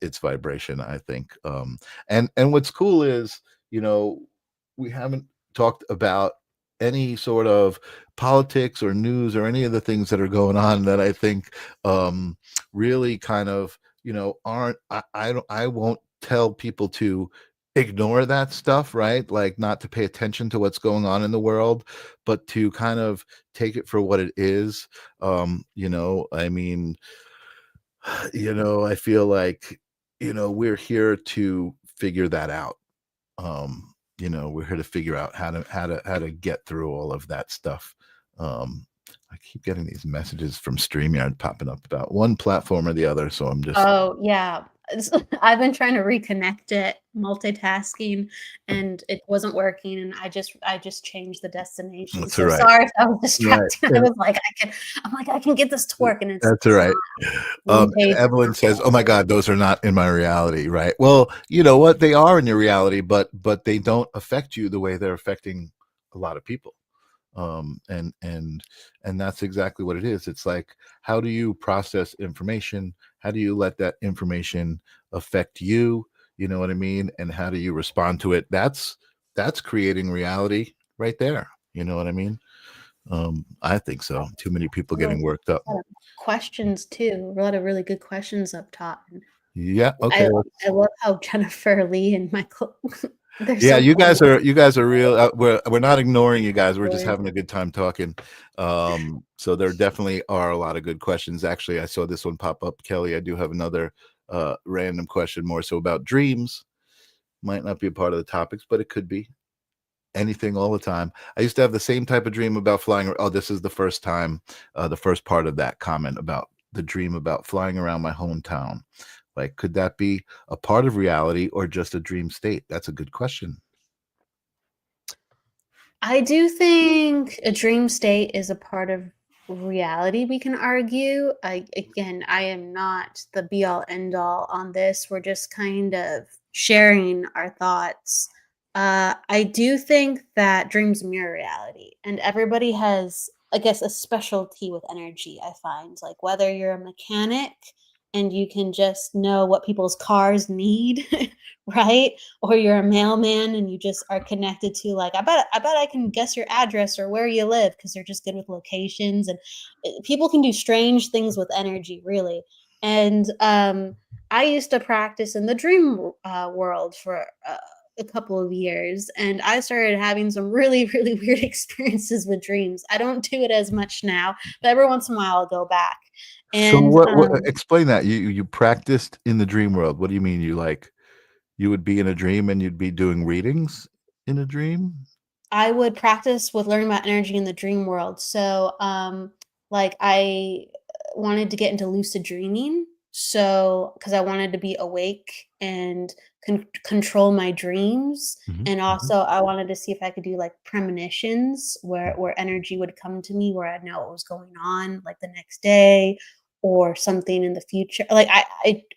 its vibration, I think. And what's cool is, we haven't talked about any sort of politics or news or any of the things that are going on that I think really kind of, aren't, I won't tell people to ignore that stuff, right? Like, not to pay attention to what's going on in the world, but to kind of take it for what it is. I mean, I feel like, we're here to figure that out. We're here to figure out how to get through all of that stuff. I keep getting these messages from StreamYard popping up about one platform or the other, so I'm just, oh yeah, I've been trying to reconnect it, multitasking, and it wasn't working. And I just changed the destination. That's So all right. sorry if I was distracted. Right. I was like, I can get this to work, and it's That's all right. Evelyn says, "Oh my God, those are not in my reality." Right. Well, you know what? They are in your reality, but they don't affect you the way they're affecting a lot of people. And that's exactly what it is. It's like, how do you process information? How do you let that information affect you? You know what I mean? And how do you respond to it? That's creating reality right there. You know what I mean? I think so. Too many people getting worked up. Questions too. A lot of really good questions up top. Yeah. Okay. I love how Jennifer Lee and Michael. Yeah, you guys are real. We're not ignoring you guys. We're just having a good time talking. So there definitely are a lot of good questions. Actually, I saw this one pop up, Kelly. I do have another random question, more so about dreams. Might not be a part of the topics, but it could be. Anything, all the time. I used to have the same type of dream about flying. Oh, this is the first time, the first part of that comment about the dream about flying around my hometown. Like, could that be a part of reality or just a dream state? That's a good question. I do think a dream state is a part of reality, we can argue. I am not the be all end all on this. We're just kind of sharing our thoughts. I do think that dreams mirror reality, and everybody has, I guess, a specialty with energy. I find, like, whether you're a mechanic and you can just know what people's cars need, right? Or you're a mailman and you just are connected to, like, I bet I can guess your address or where you live because they're just good with locations. And people can do strange things with energy, really. And I used to practice in the dream world for a couple of years, and I started having some really, really weird experiences with dreams. I don't do it as much now, but every once in a while I'll go back. And so what explain that. You practiced in the dream world. What do you mean? You would be in a dream and you'd be doing readings in a dream? I would practice with learning about energy in the dream world. So, like I wanted to get into lucid dreaming. So, because I wanted to be awake and control my dreams, Mhm, and mhm. also I wanted to see if I could do like premonitions where energy would come to me, where I'd know what was going on, like the next day or something in the future. Like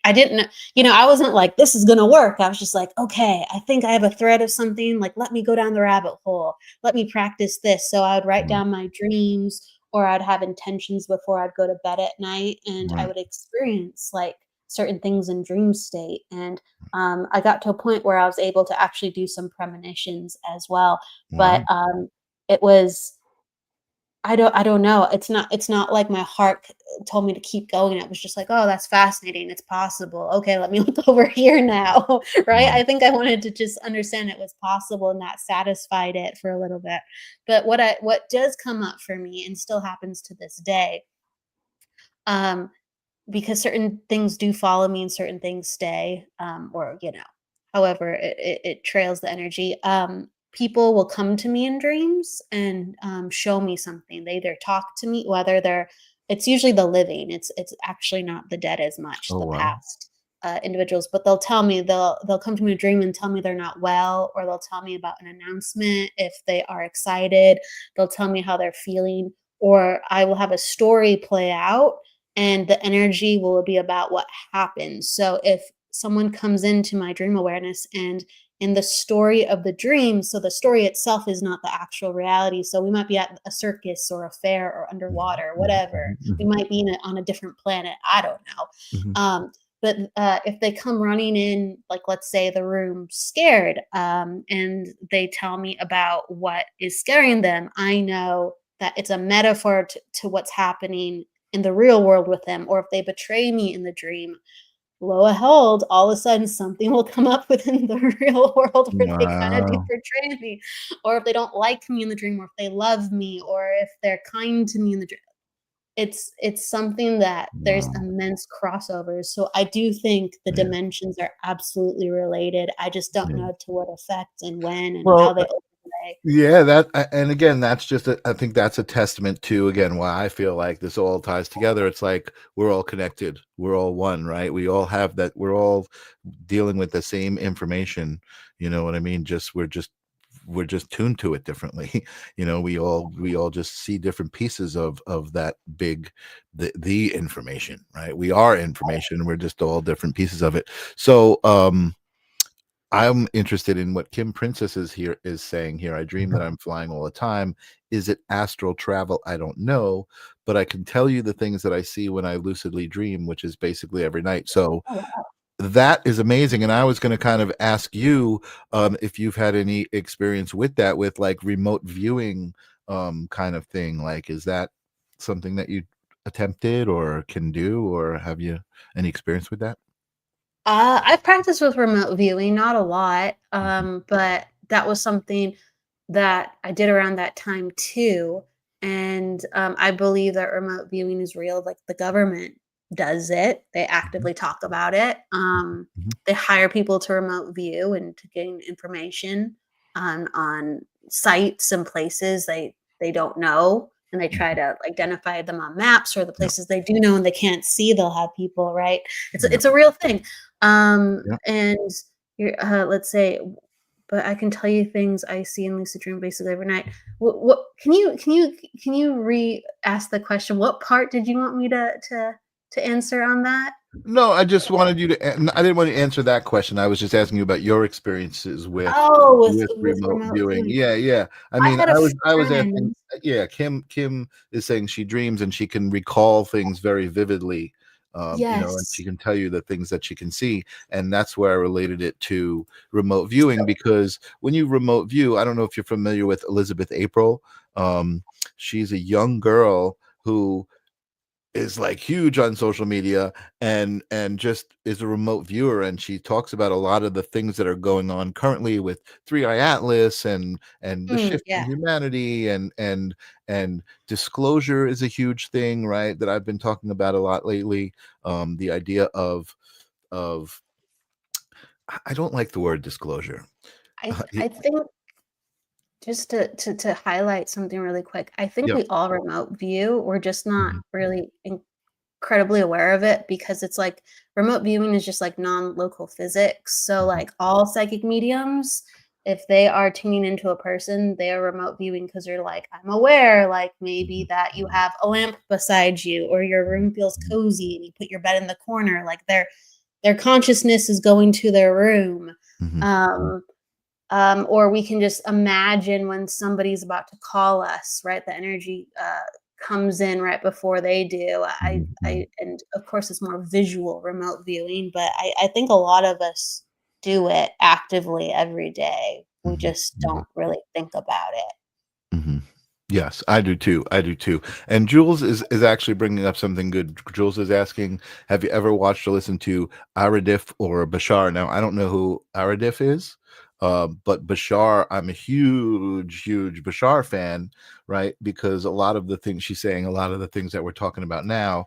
I didn't know, I wasn't like, this is gonna work. I was just like, okay, I think I have a thread of something. Like, let me go down the rabbit hole. Let me practice this. So I would write Right, down my dreams, or I'd have intentions before I'd go to bed at night, and I right. would experience like certain things in dream state. And I got to a point where I was able to actually do some premonitions as well. But Wow. it was I don't know. It's not like my heart told me to keep going. It was just like, "Oh, that's fascinating. It's possible. Okay, let me look over here now." Right? Wow. I think I wanted to just understand it was possible, and that satisfied it for a little bit. But what does come up for me and still happens to this day, um, because certain things do follow me and certain things stay, or however it trails the energy. People will come to me in dreams and show me something. They either talk to me, whether it's usually the living. It's actually not the dead as much, Oh, the wow. past individuals, but they'll come to me in a dream and tell me they're not well, or they'll tell me about an announcement if they are excited. They'll tell me how they're feeling, or I will have a story play out, and the energy will be about what happened. So if someone comes into my dream awareness, and in the story of the dream, so the story itself is not the actual reality. So we might be at a circus or a fair or Mhm, underwater, mhm, whatever. mhm, We mhm, might be on a different planet. I don't mhm. know. But if they come running in, like let's say the room scared, and they tell me about what is scaring them, I know that it's a metaphor to what's happening in the real world with them. Or if they betray me in the dream, lo and behold, all of a sudden something will come up within the real world where they kind of do Wow. betray me. Or if they don't like me in the dream, or if they love me, or if they're kind to me in the dream. It's something that there's Wow. immense crossovers. So I do think the Yeah, dimensions are absolutely related. I just don't yeah. know to what effect and when and how Well, they overlay. yeah, and again, that's just I think that's a testament to, again, why I feel like this all ties together. It's like we're all connected. We're all one, right? We all have that. We're all dealing with the same information. You know what I mean? We're just tuned to it differently. We all just see different pieces of that big the information, right? We are information. We're just all different pieces of it. So I'm interested in what Kim Princess is saying here. I dream that I'm flying all the time. Is it astral travel? I don't know, but I can tell you the things that I see when I lucidly dream, which is basically every night. So Oh, wow. that is amazing. And I was going to kind of ask you if you've had any experience with that, with like remote viewing kind of thing. Like, is that something that you attempted or can do, or have you any experience with that? I've practiced with remote viewing, not a lot, Mhm. but that was something that I did around that time too. And I believe that remote viewing is real. Like the government does it; they Mhm. actively talk about it. Mhm. They hire people to remote view and to gain information on sites and places they don't know, and they try Mhm. to identify them on maps, or the Yep. places they do know and they can't see. They'll have people, right? Yep. It's a real thing. Yep. And let's say, but I can tell you things I see in lucid dream basically every night. What can you re-ask the question? What part did you want me to answer on that? No, I just wanted you to. I didn't want to answer that question. I was just asking you about your experiences with Oh, with remote remote viewing. viewing. Yeah, yeah. I I mean, had a I was asking. friend. Yeah, Kim is saying she dreams and she can recall things very vividly. And she Yes. can tell you the things that she can see, and that's where I related it to remote viewing, because when you remote view, I don't know if you're familiar with Elizabeth April. She's a young girl who is like huge on social media and just is a remote viewer, and she talks about a lot of the things that are going on currently with Three Eye Atlas and the shift in Yeah. humanity, and disclosure is a huge thing, right, that I've been talking about a lot lately. The idea of I don't like the word disclosure. I Uh, I think Just to highlight something really quick, I think Yep. we all remote view. We're just not Mhm. really incredibly aware of it because it's like remote viewing is just like non-local physics. So Mhm. like all psychic mediums, if they are tuning into a person, they are remote viewing because they're like, I'm aware, like maybe Mhm. that you have a lamp beside you or your room feels Mhm. cozy and you put your bed in the corner. Like their consciousness is going to their room. Mhm. Um, or we can just imagine when somebody's about to call us, right? The energy comes in right before they do. Mhm. And of course, it's more visual remote viewing, but I think a lot of us do it actively every day. We Mhm. just Mhm. don't really think about it. Mhm. Yes, I do too. I do too. And Jules is actually bringing up something good. Jules is asking, have you ever watched or listened to Aradif or Bashar? Now, I don't know who Aradif is, but Bashar, I'm a huge Bashar fan, right? Because a lot of the things she's saying, a lot of the things that we're talking about now,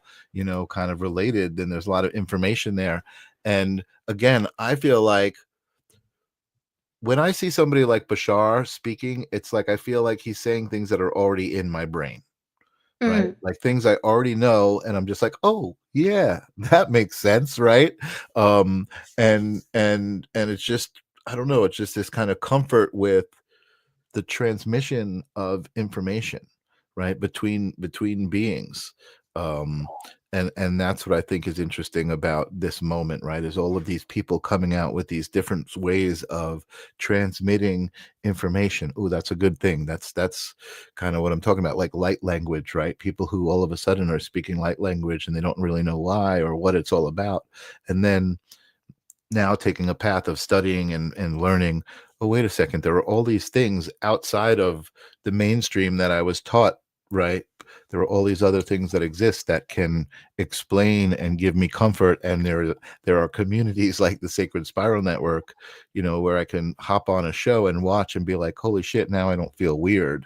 kind of related. Then there's a lot of information there. And again, I feel like when I see somebody like Bashar speaking, it's like I feel like he's saying things that are already in my brain, right? Mm, Like things I already know, and I'm just like, oh yeah, that makes sense, right? Um, and it's just I don't know, it's just this kind of comfort with the transmission of information, right, between beings. um and that's what I think is interesting about this moment, right, is all of these people coming out with these different ways of transmitting information. Oh, that's a good thing. That's kind of what I'm talking about, like light language, right? People who all of a sudden are speaking light language and they don't really know why or what it's all about, and then now taking a path of studying and learning, oh wait a second, there are all these things outside of the mainstream that I was taught, right? There are all these other things that exist that can explain and give me comfort, and there are communities like the Sacred Spiral Network, where I can hop on a show and watch and be like, holy shit, now I don't feel weird,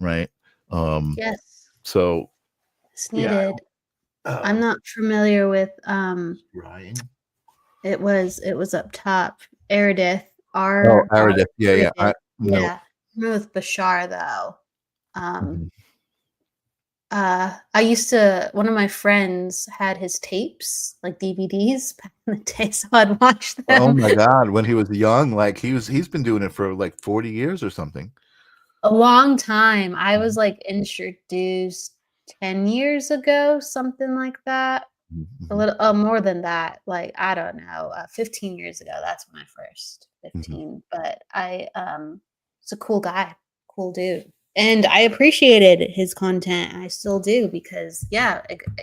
right? um yes, so it's yeah. needed. I'm um not familiar with Ryan. it was up top. Meredith, Oh, R Aradith. Yeah, yeah. Meredith. No. Yeah. I'm with Bashar though. Um, Mhm. I used to one of my friends had his tapes, like DVDs back in the day, so I'd watch Oh them my God, when he was young, like he's been doing it for like 40 years or something. a long time. I was Mhm, like introduced 10 years ago, something like that. mhm, A mhm, little more than that, like, I don't know, 15 years ago, that's when I first mhm. 15, but he's a cool guy, cool dude, and I appreciated his content, I still do because, yeah,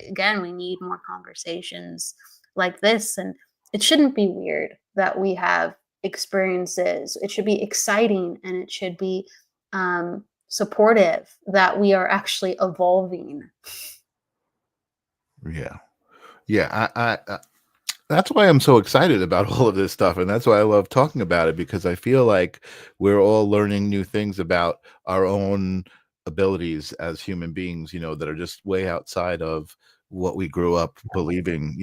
again, we need more conversations like this, and it shouldn't be weird that we have experiences. It should be exciting, and it should be, supportive that we are actually evolving. Yeah. Yeah, that's why I'm so excited about all of this stuff, and that's why I love talking about it, because I feel like we're all learning new things about our own abilities as human beings, that are just way outside of what we grew up believing,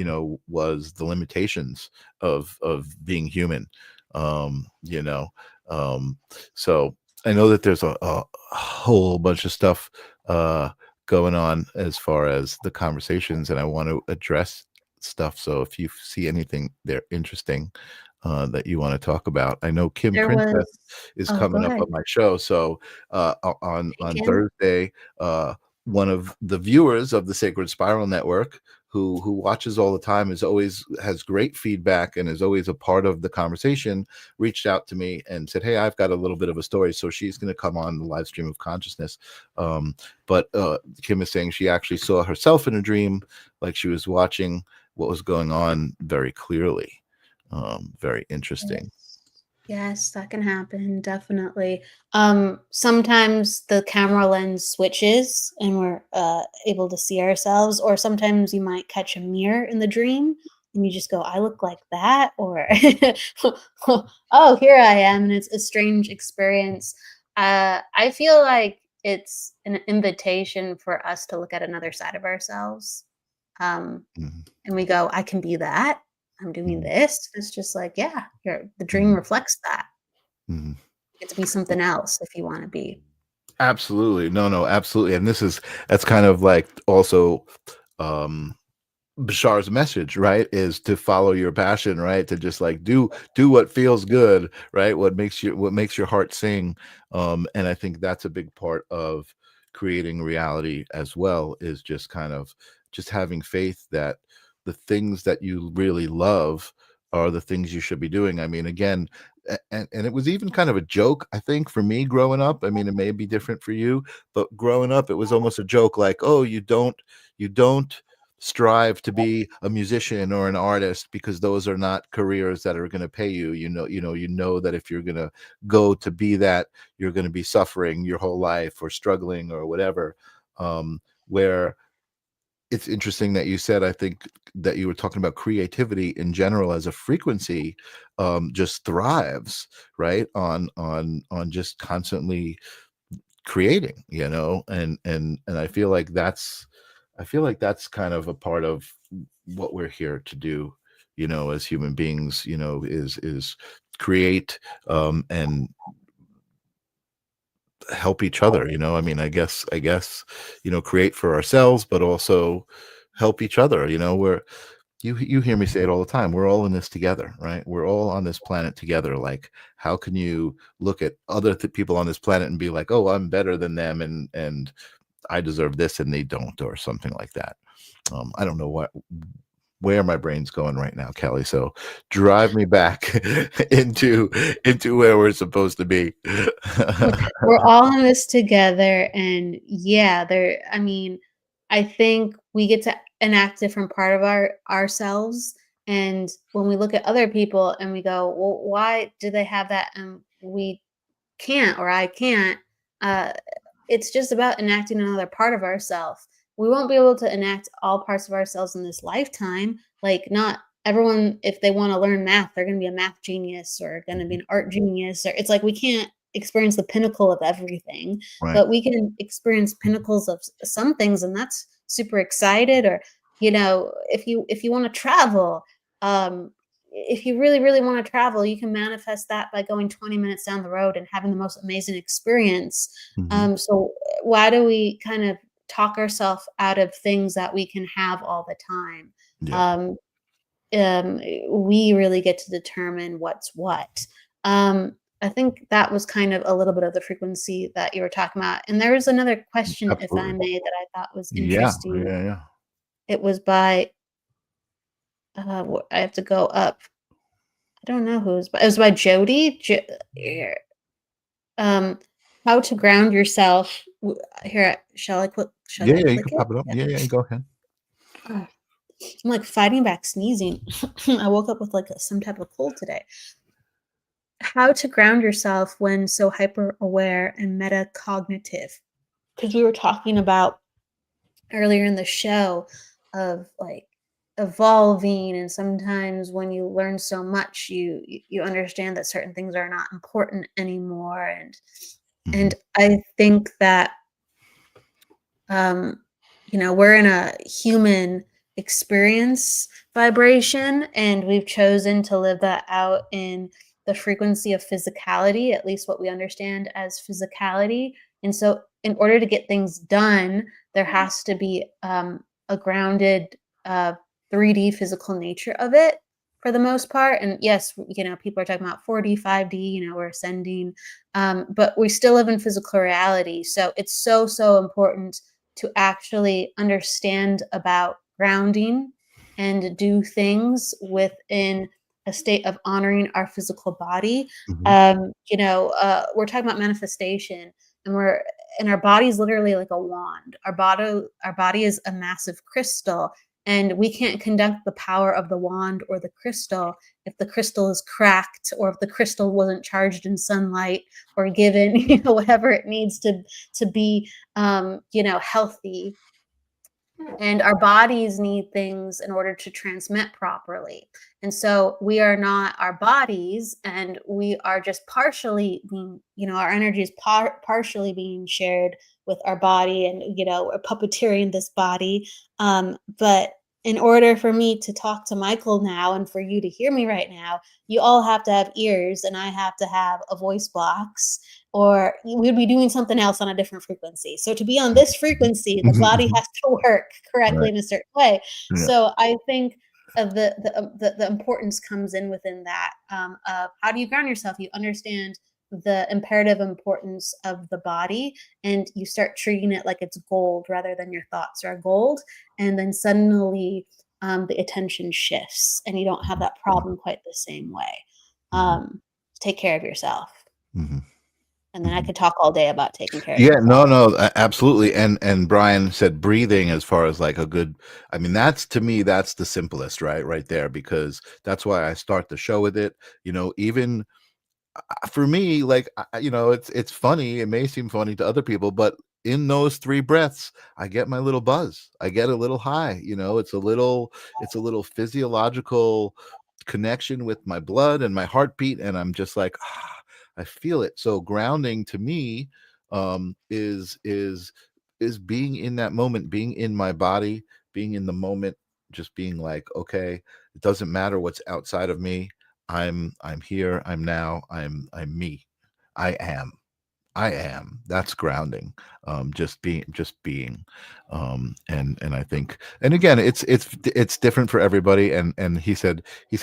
was the limitations of being human. Um, you know. Um, so I know that there's a whole bunch of stuff going on as far as the conversations, and I want to address stuff. So if you see anything there interesting that you want to talk about, I know Kim There Princess was is Oh, go coming up ahead. on my show. So Hey, on Kim. Thursday, one of the viewers of the Sacred Spiral Network, who watches all the time, is always has great feedback and is always a part of the conversation, reached out to me and said, hey, I've got a little bit of a story. So she's going to come on the live stream of consciousness. But Kim is saying she actually saw herself in a dream, like she was watching what was going on very clearly. Very interesting. Yes. Yes, that can happen, definitely. Sometimes the camera lens switches and we're able to see ourselves, or sometimes you might catch a mirror in the dream and you just go, I look like that, or oh, here I am, and it's a strange experience. I feel like it's an invitation for us to look at another side of ourselves. Um, Mhm, and we go, I can be that. I'm doing mhm, this. It's just like, yeah, the dream mhm, reflects that. mhm. get to be something else if you want to be. Absolutely. No, absolutely. And that's kind of like also um Bashar's message, right? Is to follow your passion, right? To just like do what feels good, right? What makes your heart sing. And I think that's a big part of creating reality as well, is just kind of just having faith that the things that you really love are the things you should be doing. I mean, again, and it was even kind of a joke, I think, for me growing up. I mean, it may be different for you, but growing up, it was almost a joke, like, oh, you don't strive to be a musician or an artist, because those are not careers that are going to pay you. You know that if you're going to go to be that, you're going to be suffering your whole life or struggling or whatever. Where it's interesting that you said, I think, that you were talking about creativity in general as a frequency, just thrives, right, on just constantly creating, and I feel like that's kind of a part of what we're here to do, as human beings, is create, and help each other. I mean, I guess create for ourselves, but also help each other. We're you hear me say it all the time, we're all in this together, right? We're all on this planet together. Like, how can you look at other people on this planet and be like, oh, I'm better than them, and I deserve this and they don't, or something like that? I don't know where my brain's going right now, Kelly. So drive me back into where we're supposed to be. We're all in this together, and yeah, I mean, I think we get to enact different part of ourselves, and when we look at other people and we go, well, why do they have that and we can't, or I can't? uh it's just about enacting another part of ourselves. We won't be able to enact all parts of ourselves in this lifetime. Like, not everyone, if they want to learn math, they're going to be a math genius or going to be an art genius. Or it's like we can't experience the pinnacle of everything, Right. but we can experience pinnacles of some things, and that's super excited. Or if you want to travel, um, if you really really want to travel, you can manifest that by going 20 minutes down the road and having the most amazing experience. Mhm. So why do we kind of talk ourselves out of things that we can have all the time? Yeah. Um, um, we really get to determine what's what. I think that was kind of a little bit of the frequency that you were talking about. And there was another question, if I Absolutely. may, that I thought was Yeah. interesting. Yeah. Yeah. It was by, I have to go up. I don't know who's, but it was by Jody. Um, how to ground yourself. Here, shall Yeah. I Yeah. You click can it? pop it up. Yeah. Yeah. Yeah. Go ahead. Ugh, I'm like fighting back sneezing. I woke up with like some type of cold today. How to ground yourself when so hyper aware and metacognitive. Because we were talking about earlier in the show of like evolving, and sometimes when you learn so much, you understand that certain things are not important anymore. And Mhm. I think that um, we're in a human experience vibration, and we've chosen to live that out in the frequency of physicality, at least what we understand as physicality. And so, in order to get things done, there has to be a grounded 3D physical nature of it for the most part. And yes, people are talking about 4D, 5D, we're ascending, but we still live in physical reality. So, it's so, so important to actually understand about grounding and do things within a state of honoring our physical body. Mhm. We're talking about manifestation, and our body is literally like a wand. Our body is a massive crystal, and we can't conduct the power of the wand or the crystal if the crystal is cracked, or if the crystal wasn't charged in sunlight, or given whatever it needs to be healthy. And our bodies need things in order to transmit properly. And so we are not our bodies, and we are just partially being, our energy is partially being shared with our body, and we're puppeteering this body. But in order for me to talk to Michael now and for you to hear me right now, you all have to have ears and I have to have a voice box, or we'd be doing something else on a different frequency. So to be on this frequency, the body has to work correctly Right. in a certain way. Yeah. So I think the importance comes in within that, of how do you ground yourself? You understand the imperative importance of the body, and you start treating it like it's gold rather than your thoughts are gold, and then suddenly the attention shifts and you don't have that problem quite the same way. Take care of yourself. Mhm. And then I Mhm. could talk all day about taking care of Yeah, yourself. no, absolutely. And Brian said breathing as far as like a good, I mean, that's to me, that's the simplest, right there, because that's why I start the show with it. Even for me, like, it's funny. It may seem funny to other people, but in those 3 breaths, I get my little buzz. I get a little high. It's a little physiological connection with my blood and my heartbeat, and I'm just like, I feel it. So grounding to me, is being in that moment, being in my body, being in the moment, just being like, okay, it doesn't matter what's outside of me. I'm here. I'm now. I'm me. I am. I am. That's grounding. Just being. And I think, and again, it's different for everybody. And he said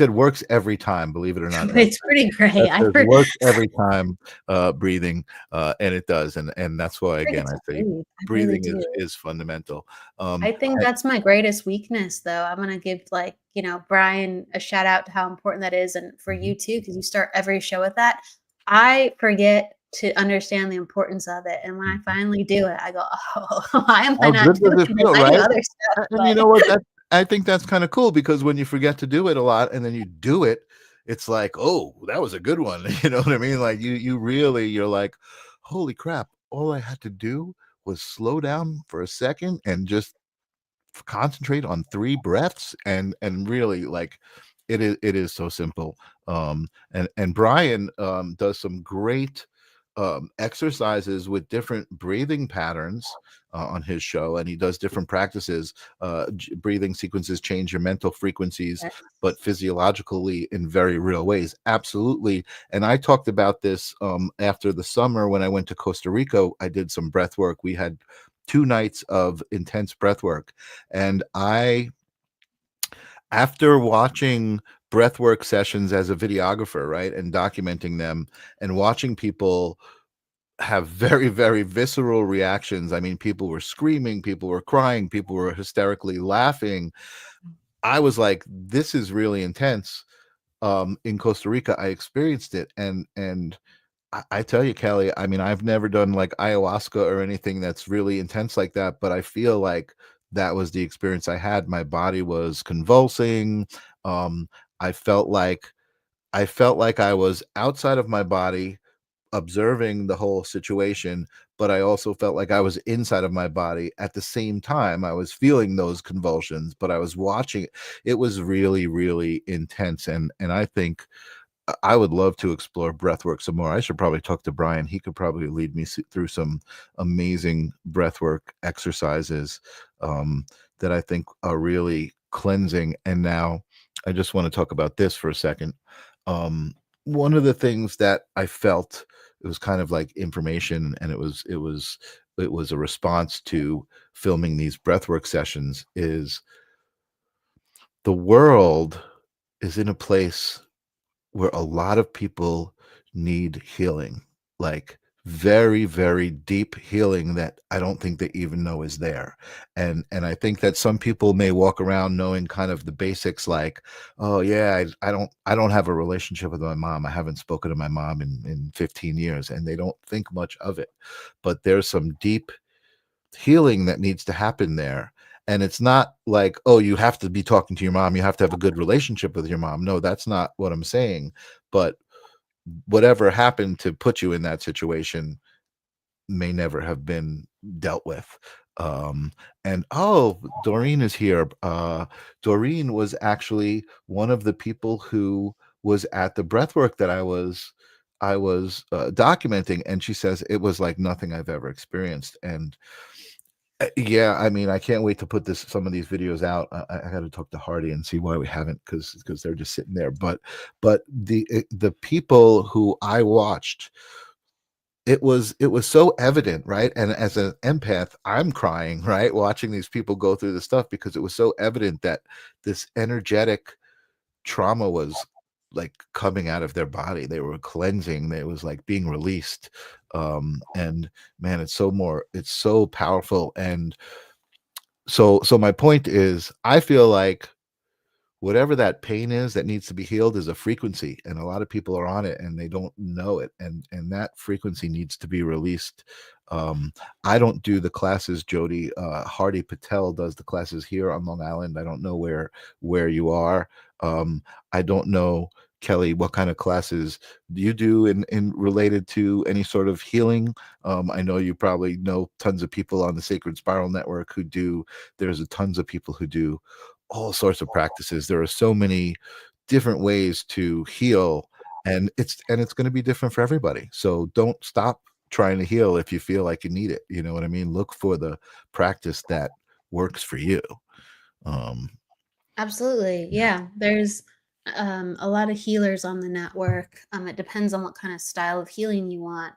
works every time. Believe it or not. It's pretty great. That I says heard works every time. Breathing, and it does. And that's why forget again I to say breathe. I really breathing do. is fundamental. I think that's my greatest weakness, though. I'm gonna give, like, Brian a shout out to how important that is, and for you too, because you start every show with that. I forget to understand the importance of it, and when I finally do it, I go, "Oh, why am I How not good doing does it this? feel, I do right? other stuff." And you But know what? I think that's kind of cool, because when you forget to do it a lot and then you do it, it's like, oh, that was a good one. You know what I mean? Like you're like, holy crap! All I had to do was slow down for a second and just concentrate on 3 breaths, and really, like, it is so simple. And Brian does some great exercises with different breathing patterns on his show, and he does different practices. Breathing sequences change your mental frequencies, yes. but physiologically in very real ways. Absolutely. And I talked about this after the summer when I went to Costa Rica. I did some breath work. We had 2 nights of intense breath work. And after watching breathwork sessions as a videographer, right, and documenting them, and watching people have very, very visceral reactions. I mean, people were screaming, people were crying, people were hysterically laughing. I was like, this is really intense. In Costa Rica, I experienced it, and I tell you, Kelly, I mean, I've never done like ayahuasca or anything that's really intense like that, but I feel like that was the experience I had. My body was convulsing. Um, I felt like I was outside of my body observing the whole situation, but I also felt like I was inside of my body at the same time. I was feeling those convulsions, but I was watching it. It was really, really intense. And I think I would love to explore breathwork some more. I should probably talk to Brian. He could probably lead me through some amazing breathwork exercises that I think are really cleansing. And now I just want to talk about this for a second. One of the things that I felt, it was kind of like information, and it was a response to filming these breathwork sessions, is the world is in a place where a lot of people need healing, like very, very deep healing that I don't think they even know is there. And I think that some people may walk around knowing kind of the basics, like, oh yeah, I don't have a relationship with my mom. I haven't spoken to my mom in 15 years, and they don't think much of it. But there's some deep healing that needs to happen there. And it's not like, oh, you have to be talking to your mom, you have to have a good relationship with your mom. No, that's not what I'm saying. But whatever happened to put you in that situation may never have been dealt with. And oh, Doreen is here. Doreen was actually one of the people who was at the breathwork that I was documenting, and she says it was like nothing I've ever experienced. And Yeah, I mean, I can't wait to put some of these videos out. I got to talk to Hardy and see why we haven't, because they're just sitting there. But the people who I watched, it was so evident, right? And as an empath, I'm crying, right, watching these people go through this stuff, because it was so evident that this energetic trauma was like coming out of their body. They were cleansing. It was like being released. And man, it's so powerful. And so my point is, I feel like whatever that pain is that needs to be healed is a frequency, and a lot of people are on it and they don't know it, and that frequency needs to be released. I don't do the classes, Jody. Hardy Patel does the classes here on Long Island. I don't know where you are. I don't know, Kelly, what kind of classes do you do in related to any sort of healing? I know you probably know tons of people on the Sacred Spiral Network who do. There's tons of people who do all sorts of practices. There are so many different ways to heal, and it's going to be different for everybody. So don't stop trying to heal if you feel like you need it. You know what I mean? Look for the practice that works for you. Um, Absolutely. Yeah. There's a lot of healers on the network. It depends on what kind of style of healing you want.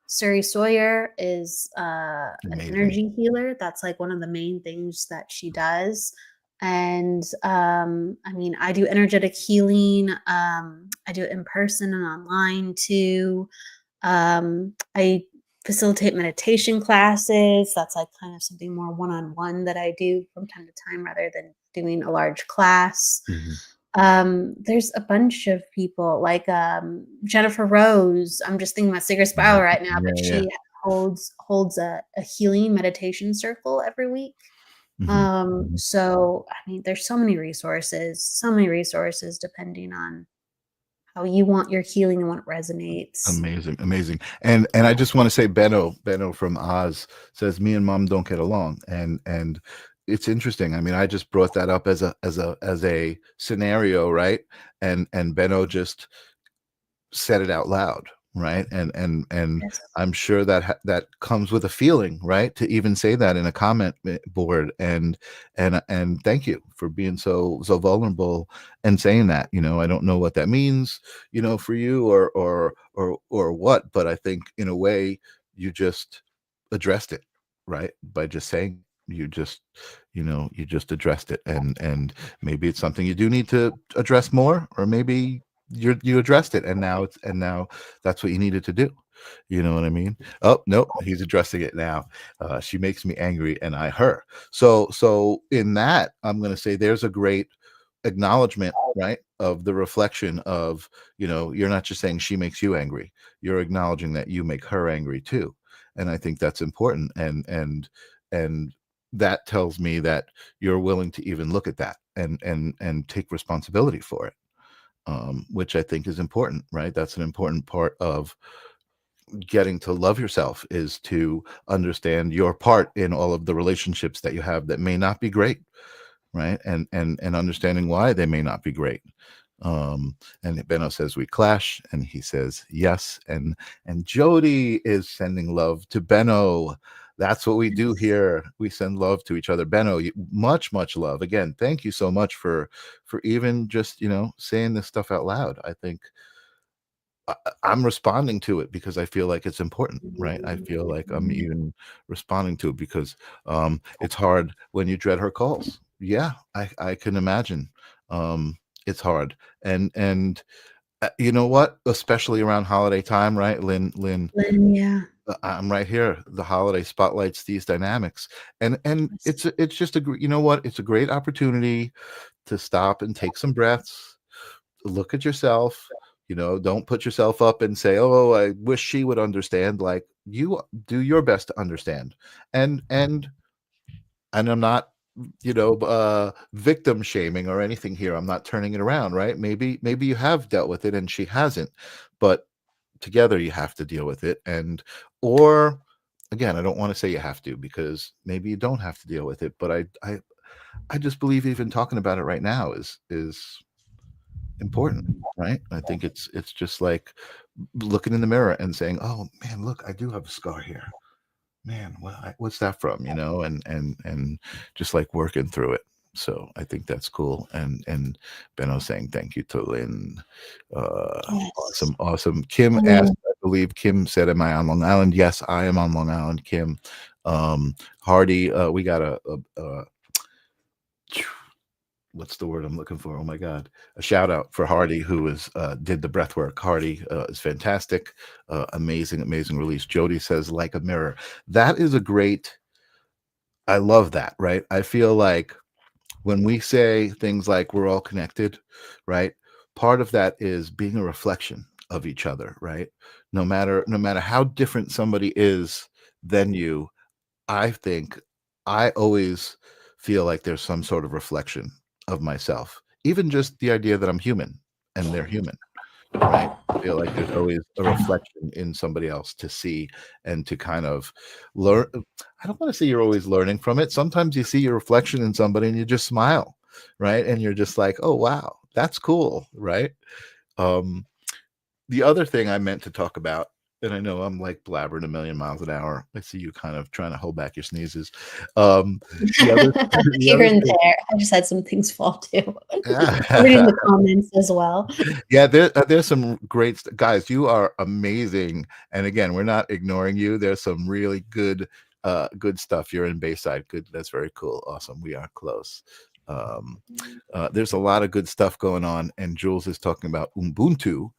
Suri Sawyer is an Amazing. energy healer. That's like one of the main things that she does. And I mean, I do energetic healing. I do it in person and online too. I facilitate meditation classes. That's like kind of something more one-on-one that I do from time to time rather than doing a large class. Mhm. There's a bunch of people like Jennifer Rose. I'm just thinking about Sacred Spiral right now, but Yeah, she holds a healing meditation circle every week. Mhm. So I mean, there's so many resources depending on how you want your healing and what resonates. Amazing. And I just want to say, Benno from Oz says, me and mom don't get along. And it's interesting. I mean, I just brought that up as a scenario, right? And Benno just said it out loud, right? And Yes. I'm sure that that comes with a feeling, right, to even say that in a comment board. And thank you for being so vulnerable and saying that. I don't know what that means, for you, or what, but I think in a way you just addressed it, right, by just saying. You just addressed it, and maybe it's something you do need to address more, or maybe you addressed it, and now that's what you needed to do. You know what I mean? Oh no, he's addressing it now. She makes me angry, and I her. So in that, I'm going to say there's a great acknowledgement, right, of the reflection of, you're not just saying she makes you angry, you're acknowledging that you make her angry too. And I think that's important, and that tells me that you're willing to even look at that and take responsibility for it, which I think is important, right? That's an important part of getting to love yourself, is to understand your part in all of the relationships that you have that may not be great, right? And understanding why they may not be great. And Benno says we clash, and he says yes. And Jody is sending love to Benno. That's what we do here. We send love to each other. Benno, much love. Again, thank you so much for even just saying this stuff out loud. I think I'm responding to it because I feel like it's important, right? I feel like I'm even responding to it because it's hard when you dread her calls. Yeah, I can imagine. It's hard, and you know what? Especially around holiday time, right, Lynn? Lynn, yeah. I'm right here. The holiday spotlights these dynamics, and it's just you know what? It's a great opportunity to stop and take some breaths, look at yourself. Don't put yourself up and say, oh, I wish she would understand. Like, you do your best to understand. And I'm not victim shaming or anything here. I'm not turning it around, right? Maybe you have dealt with it and she hasn't, but together you have to deal with it. Or again, I don't want to say you have to, because maybe you don't have to deal with it, but I just believe even talking about it right now is important, right? I think it's just like looking in the mirror and saying, oh man, look, I do have a scar here. man, what's that from? And just like working through it. So I think that's cool. And Benno saying thank you to Lynn. Yes. Awesome. Kim asked, I believe Kim said, "Am I on Long Island?" Yes, I am on Long Island, Kim. Hardy, we got a what's the word I'm looking for? Oh my God. A shout out for Hardy, who did the breath work. Hardy is fantastic. Amazing release. Jody says, like a mirror. That is I love that, right? I feel like when we say things like we're all connected, right? Part of that is being a reflection of each other, right? No matter how different somebody is than you, I think I always feel like there's some sort of reflection of myself, even just the idea that I'm human and they're human, right? I feel like there's always a reflection in somebody else to see and to kind of learn. I don't want to say you're always learning from it. Sometimes you see your reflection in somebody and you just smile, right? And you're just like, oh, wow, that's cool, right? Um, the other thing I meant to talk about, and I know I'm like blabbering a million miles an hour. I see you kind of trying to hold back your sneezes. The other, the Here other and thing, there. I just had some things fall too. yeah, Reading the comments as well. yeah, there's some great guys. You are amazing, and again, we're not ignoring you. There's some really good stuff. You're in Bayside. Good, that's very cool. Awesome. We are close. There's a lot of good stuff going on, and Jules is talking about Ubuntu,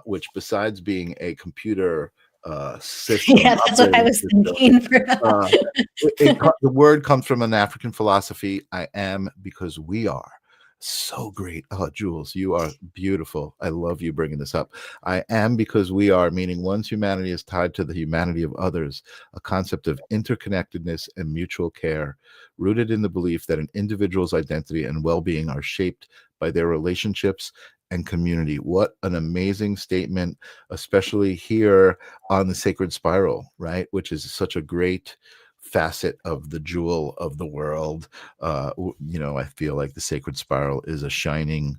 which besides being a computer system, Yeah, that's what I operating was system, thinking. uh, the word comes from an African philosophy. I am because we are. So great. Oh, Jules, you are beautiful. I love you bringing this up. I am because we are, meaning one's humanity is tied to the humanity of others, a concept of interconnectedness and mutual care, rooted in the belief that an individual's identity and well-being are shaped by their relationships and community. What an amazing statement, especially here on the sacred spiral, right? Which is such a great facet of the jewel of the world. I feel like the sacred spiral is a shining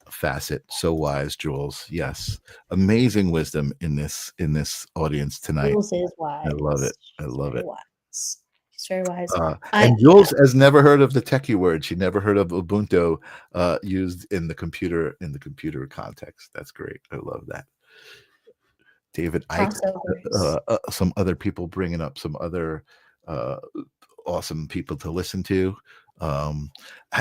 facet. So wise, Jules. Yes, amazing wisdom in this audience tonight. Jules is I love wise. it. I She's love very it. wise. She's very wise. And Jules has never heard of the techie word. She never heard of Ubuntu used in the computer context. That's great. I love that. David Ike, Crossovers. some other people bringing up some other uh, awesome people to listen to.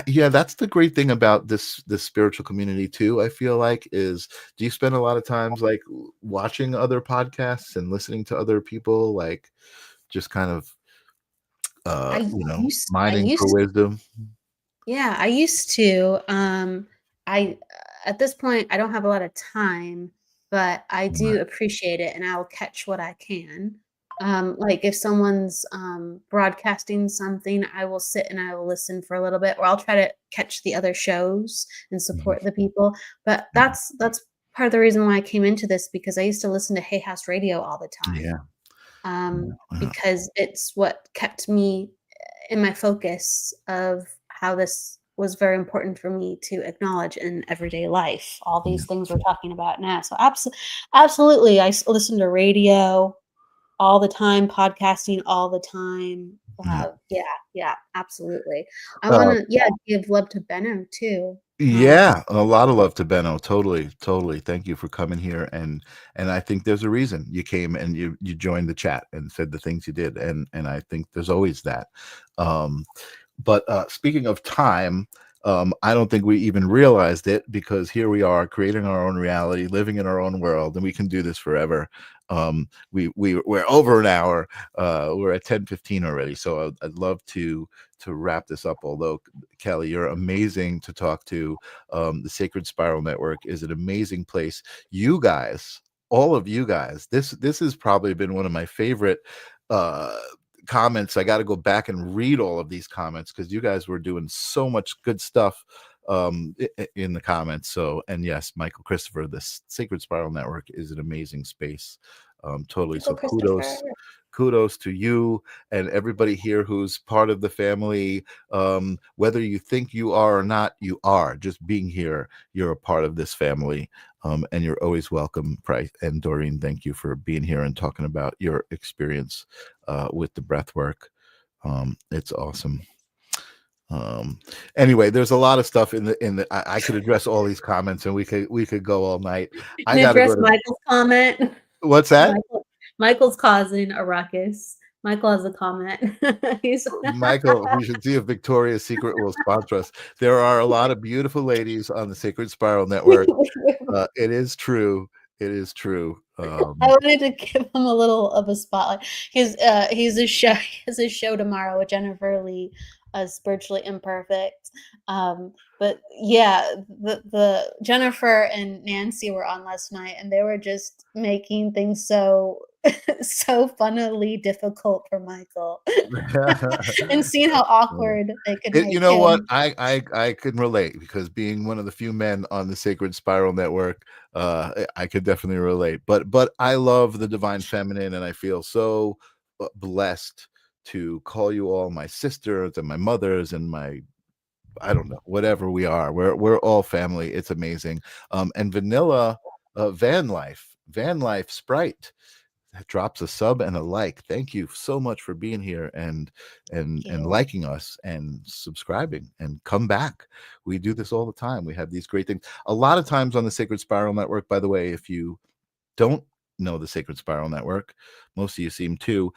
Yeah, that's the great thing about this spiritual community too. I feel like is, do you spend a lot of times like watching other podcasts and listening to other people, like just kind of I mining for used wisdom? Yeah, I used to. I At this point I don't have a lot of time, but I Right. do appreciate it and I'll catch what I can. Like if someone's broadcasting something, I will sit and I will listen for a little bit, or I'll try to catch the other shows and Mhm. support the people. But Mhm. that's part of the reason why I came into this, because I used to listen to Hay House Radio all the time. Yeah. Yeah. Because it's what kept me in my focus of how this was very important for me to acknowledge in everyday life. All Yeah. these things we're talking about now. So absolutely, listen to radio all the time, podcasting all the time. Yeah. Yeah, yeah, absolutely. I want Uh, to, give love to Benno too. Yeah, a lot of love to Benno. Totally. Thank you for coming here, and I think there's a reason you came and you joined the chat and said the things you did, and I think there's always that. Um, but speaking of time, I don't think we even realized it, because here we are creating our own reality, living in our own world, and we can do this forever. We're over an hour. We're at 10:15 already, so I'd love to wrap this up. Although Kelly, you're amazing to talk to. The Sacred Spiral Network is an amazing place. You guys, all of you guys, this has probably been one of my favorite uh comments. I got to go back and read all of these comments, because you guys were doing so much good stuff in the comments. So, and yes, Michael Christopher, the Sacred Spiral Network is an amazing space. Totally. Michael So Christopher. kudos to you and everybody here who's part of the family. Whether you think you are or not, you are. Just being here, you're a part of this family. And you're always welcome, Price and Doreen. Thank you for being here and talking about your experience with the breath work. It's awesome. Anyway, there's a lot of stuff in the I could address all these comments and we could go all night. I Can I gotta address go to Michael's comment? what's that? Michael's causing a ruckus. Michael has a comment. Michael, you should see if Victoria's Secret will sponsor us. There are a lot of beautiful ladies on the Sacred Spiral Network. It is true. It is true. I wanted to give him a little of a spotlight. He has a show tomorrow with Jennifer Lee, Spiritually Imperfect. But yeah, the Jennifer and Nancy were on last night, and they were just making things so funnily difficult for Michael, and seeing how awkward they could make you know him. what? I can relate because being one of the few men on the Sacred Spiral Network, I could definitely relate. But I love the Divine Feminine, and I feel so blessed to call you all my sisters and my mothers and my, I don't know, whatever we are. We're all family. It's amazing. And Vanilla Van Life Sprite drops a sub and a like. Thank you so much for being here and liking us and subscribing and come back. We do this all the time. We have these great things. A lot of times on the Sacred Spiral Network, by the way, if you don't know the Sacred Spiral Network, most of you seem to,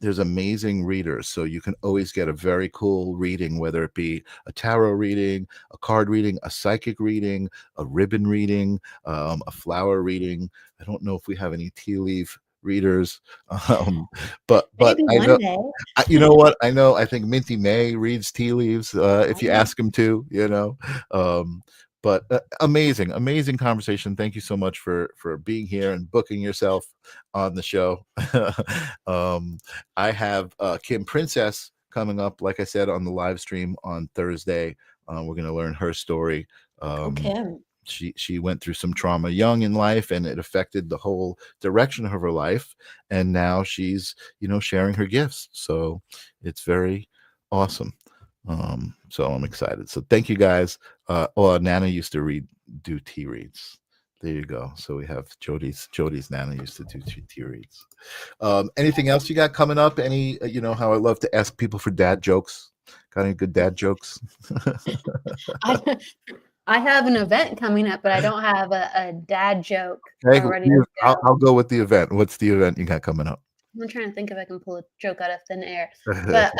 there's amazing readers, so you can always get a very cool reading, whether it be a tarot reading, a card reading, a psychic reading, a ribbon reading, a flower reading. I don't know if we have any tea leaf readers, but Maybe I one know, day. you know what, I think Minty May reads tea leaves if you ask him to, but amazing conversation. Thank you so much for being here and booking yourself on the show. I have Kim Princess coming up, like I said, on the live stream on Thursday. We're going to learn her story. Kim. She went through some trauma young in life, and it affected the whole direction of her life, and now she's sharing her gifts, so it's very awesome. So I'm excited. So thank you guys. Nana used to do tea reads. There you go. So we have Jody's Nana used to do tea reads. Anything else you got coming up? Any how I love to ask people for dad jokes. Got any good dad jokes? I have an event coming up, but I don't have a dad joke Okay, already to go. I'll go with the event. What's the event you got coming up? I'm trying to think if I can pull a joke out of thin air. But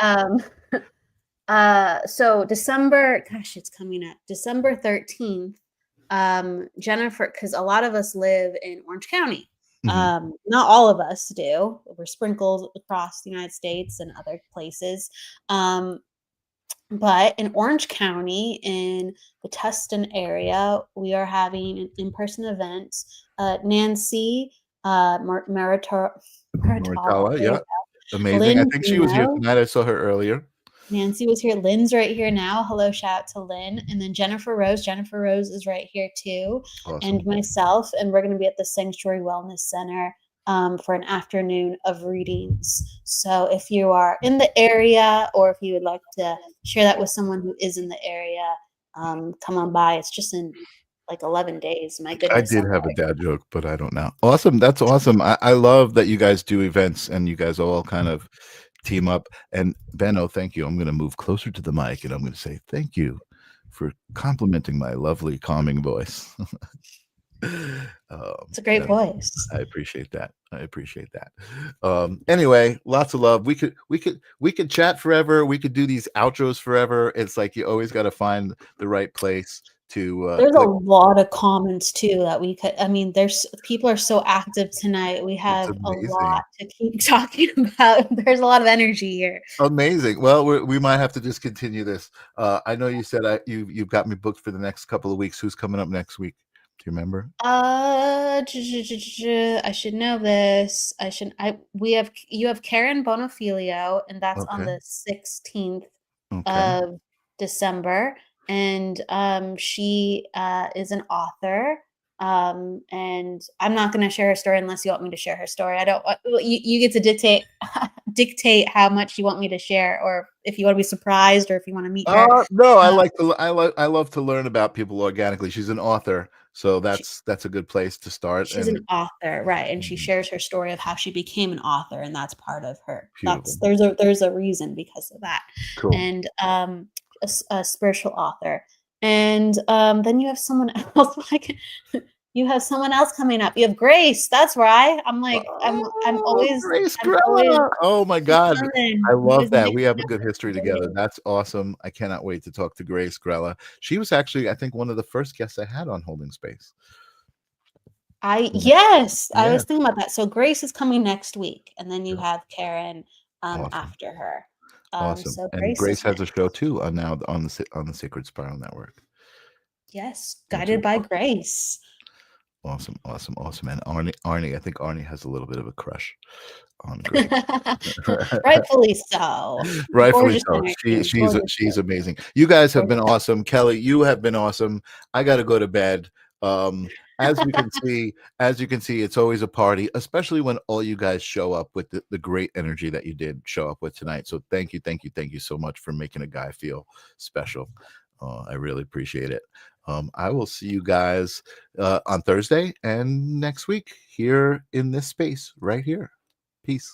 so December, gosh, it's coming up. December 13th. Jennifer, because a lot of us live in Orange County. Mhm. Not all of us do. We're sprinkled across the United States and other places. But in Orange County, in the Tustin area, we are having an in-person event. Nancy Maritala, Mortala, yeah, amazing. I Lynn think she was here Dino. tonight. I saw her earlier. Nancy was here. Lynn's right here now. Hello, shout out to Lynn. And then Jennifer Rose. Jennifer Rose is right here too. Awesome. And myself. And we're going to be at the Sanctuary Wellness Center for an afternoon of readings. So if you are in the area, or if you would like to share that with someone who is in the area, come on by. It's just in like 11 days. My goodness. I did have a dad joke, but I don't know. Awesome. That's awesome. I love that you guys do events and you guys all kind of team up. And Benno, thank you. I'm going to move closer to the mic and I'm going to say thank you for complimenting my lovely, calming voice. It's a great voice. I appreciate that. Anyway, lots of love. We could chat forever. We could do these outros forever. It's like you always got to find the right place to there's a lot of comments too that we could, I mean, there's people are so active tonight. We have a lot to keep talking about. There's a lot of energy here. Amazing. Well, we might have to just continue this. I know you said you've got me booked for the next couple of weeks. Who's coming up next week? Do you remember? I should know this. You have Karen Bonafilio, and that's on the 16th of December. And she is an author. And I'm not going to share her story unless you want me to share her story. I don't. You get to dictate how much you want me to share, or if you want to be surprised, or if you want to meet her. No, I love to learn about people organically. She's an author, so that's a good place to start. She's And an author, right? And she Mhm. shares her story of how she became an author, and that's part of her. Beautiful. There's a reason because of that. Cool. And a spiritual author, and then you have someone else like. You have someone else coming up. You have Grace. That's right. I'm always Grace I'm always Grella. Oh my God. determined. I I'm love always that. We mixing have a up good the history together. stories. That's awesome. I cannot wait to talk to Grace Grella. She was actually, I think, one of the first guests I had on Holding Space. Yes, I Yeah. was thinking about that. So Grace is coming next week, and then you Yeah. have Karen Awesome. after her. Awesome. So And Grace Grace is has a next. show too now on the Sacred Spiral Network, Yes, which is guided by Grace. awesome. And Arnie, I think Arnie has a little bit of a crush on Grace. Rightfully so. Rightfully Gorgeous so. energy. Gorgeous. She's amazing. You guys have been Gorgeous. awesome. Kelly, you have been awesome. I got to go to bed. As you can see, it's always a party, especially when all you guys show up with the great energy that you did show up with tonight. So thank you so much for making a guy feel special. I really appreciate it. I will see you guys on Thursday and next week here in this space right here. Peace.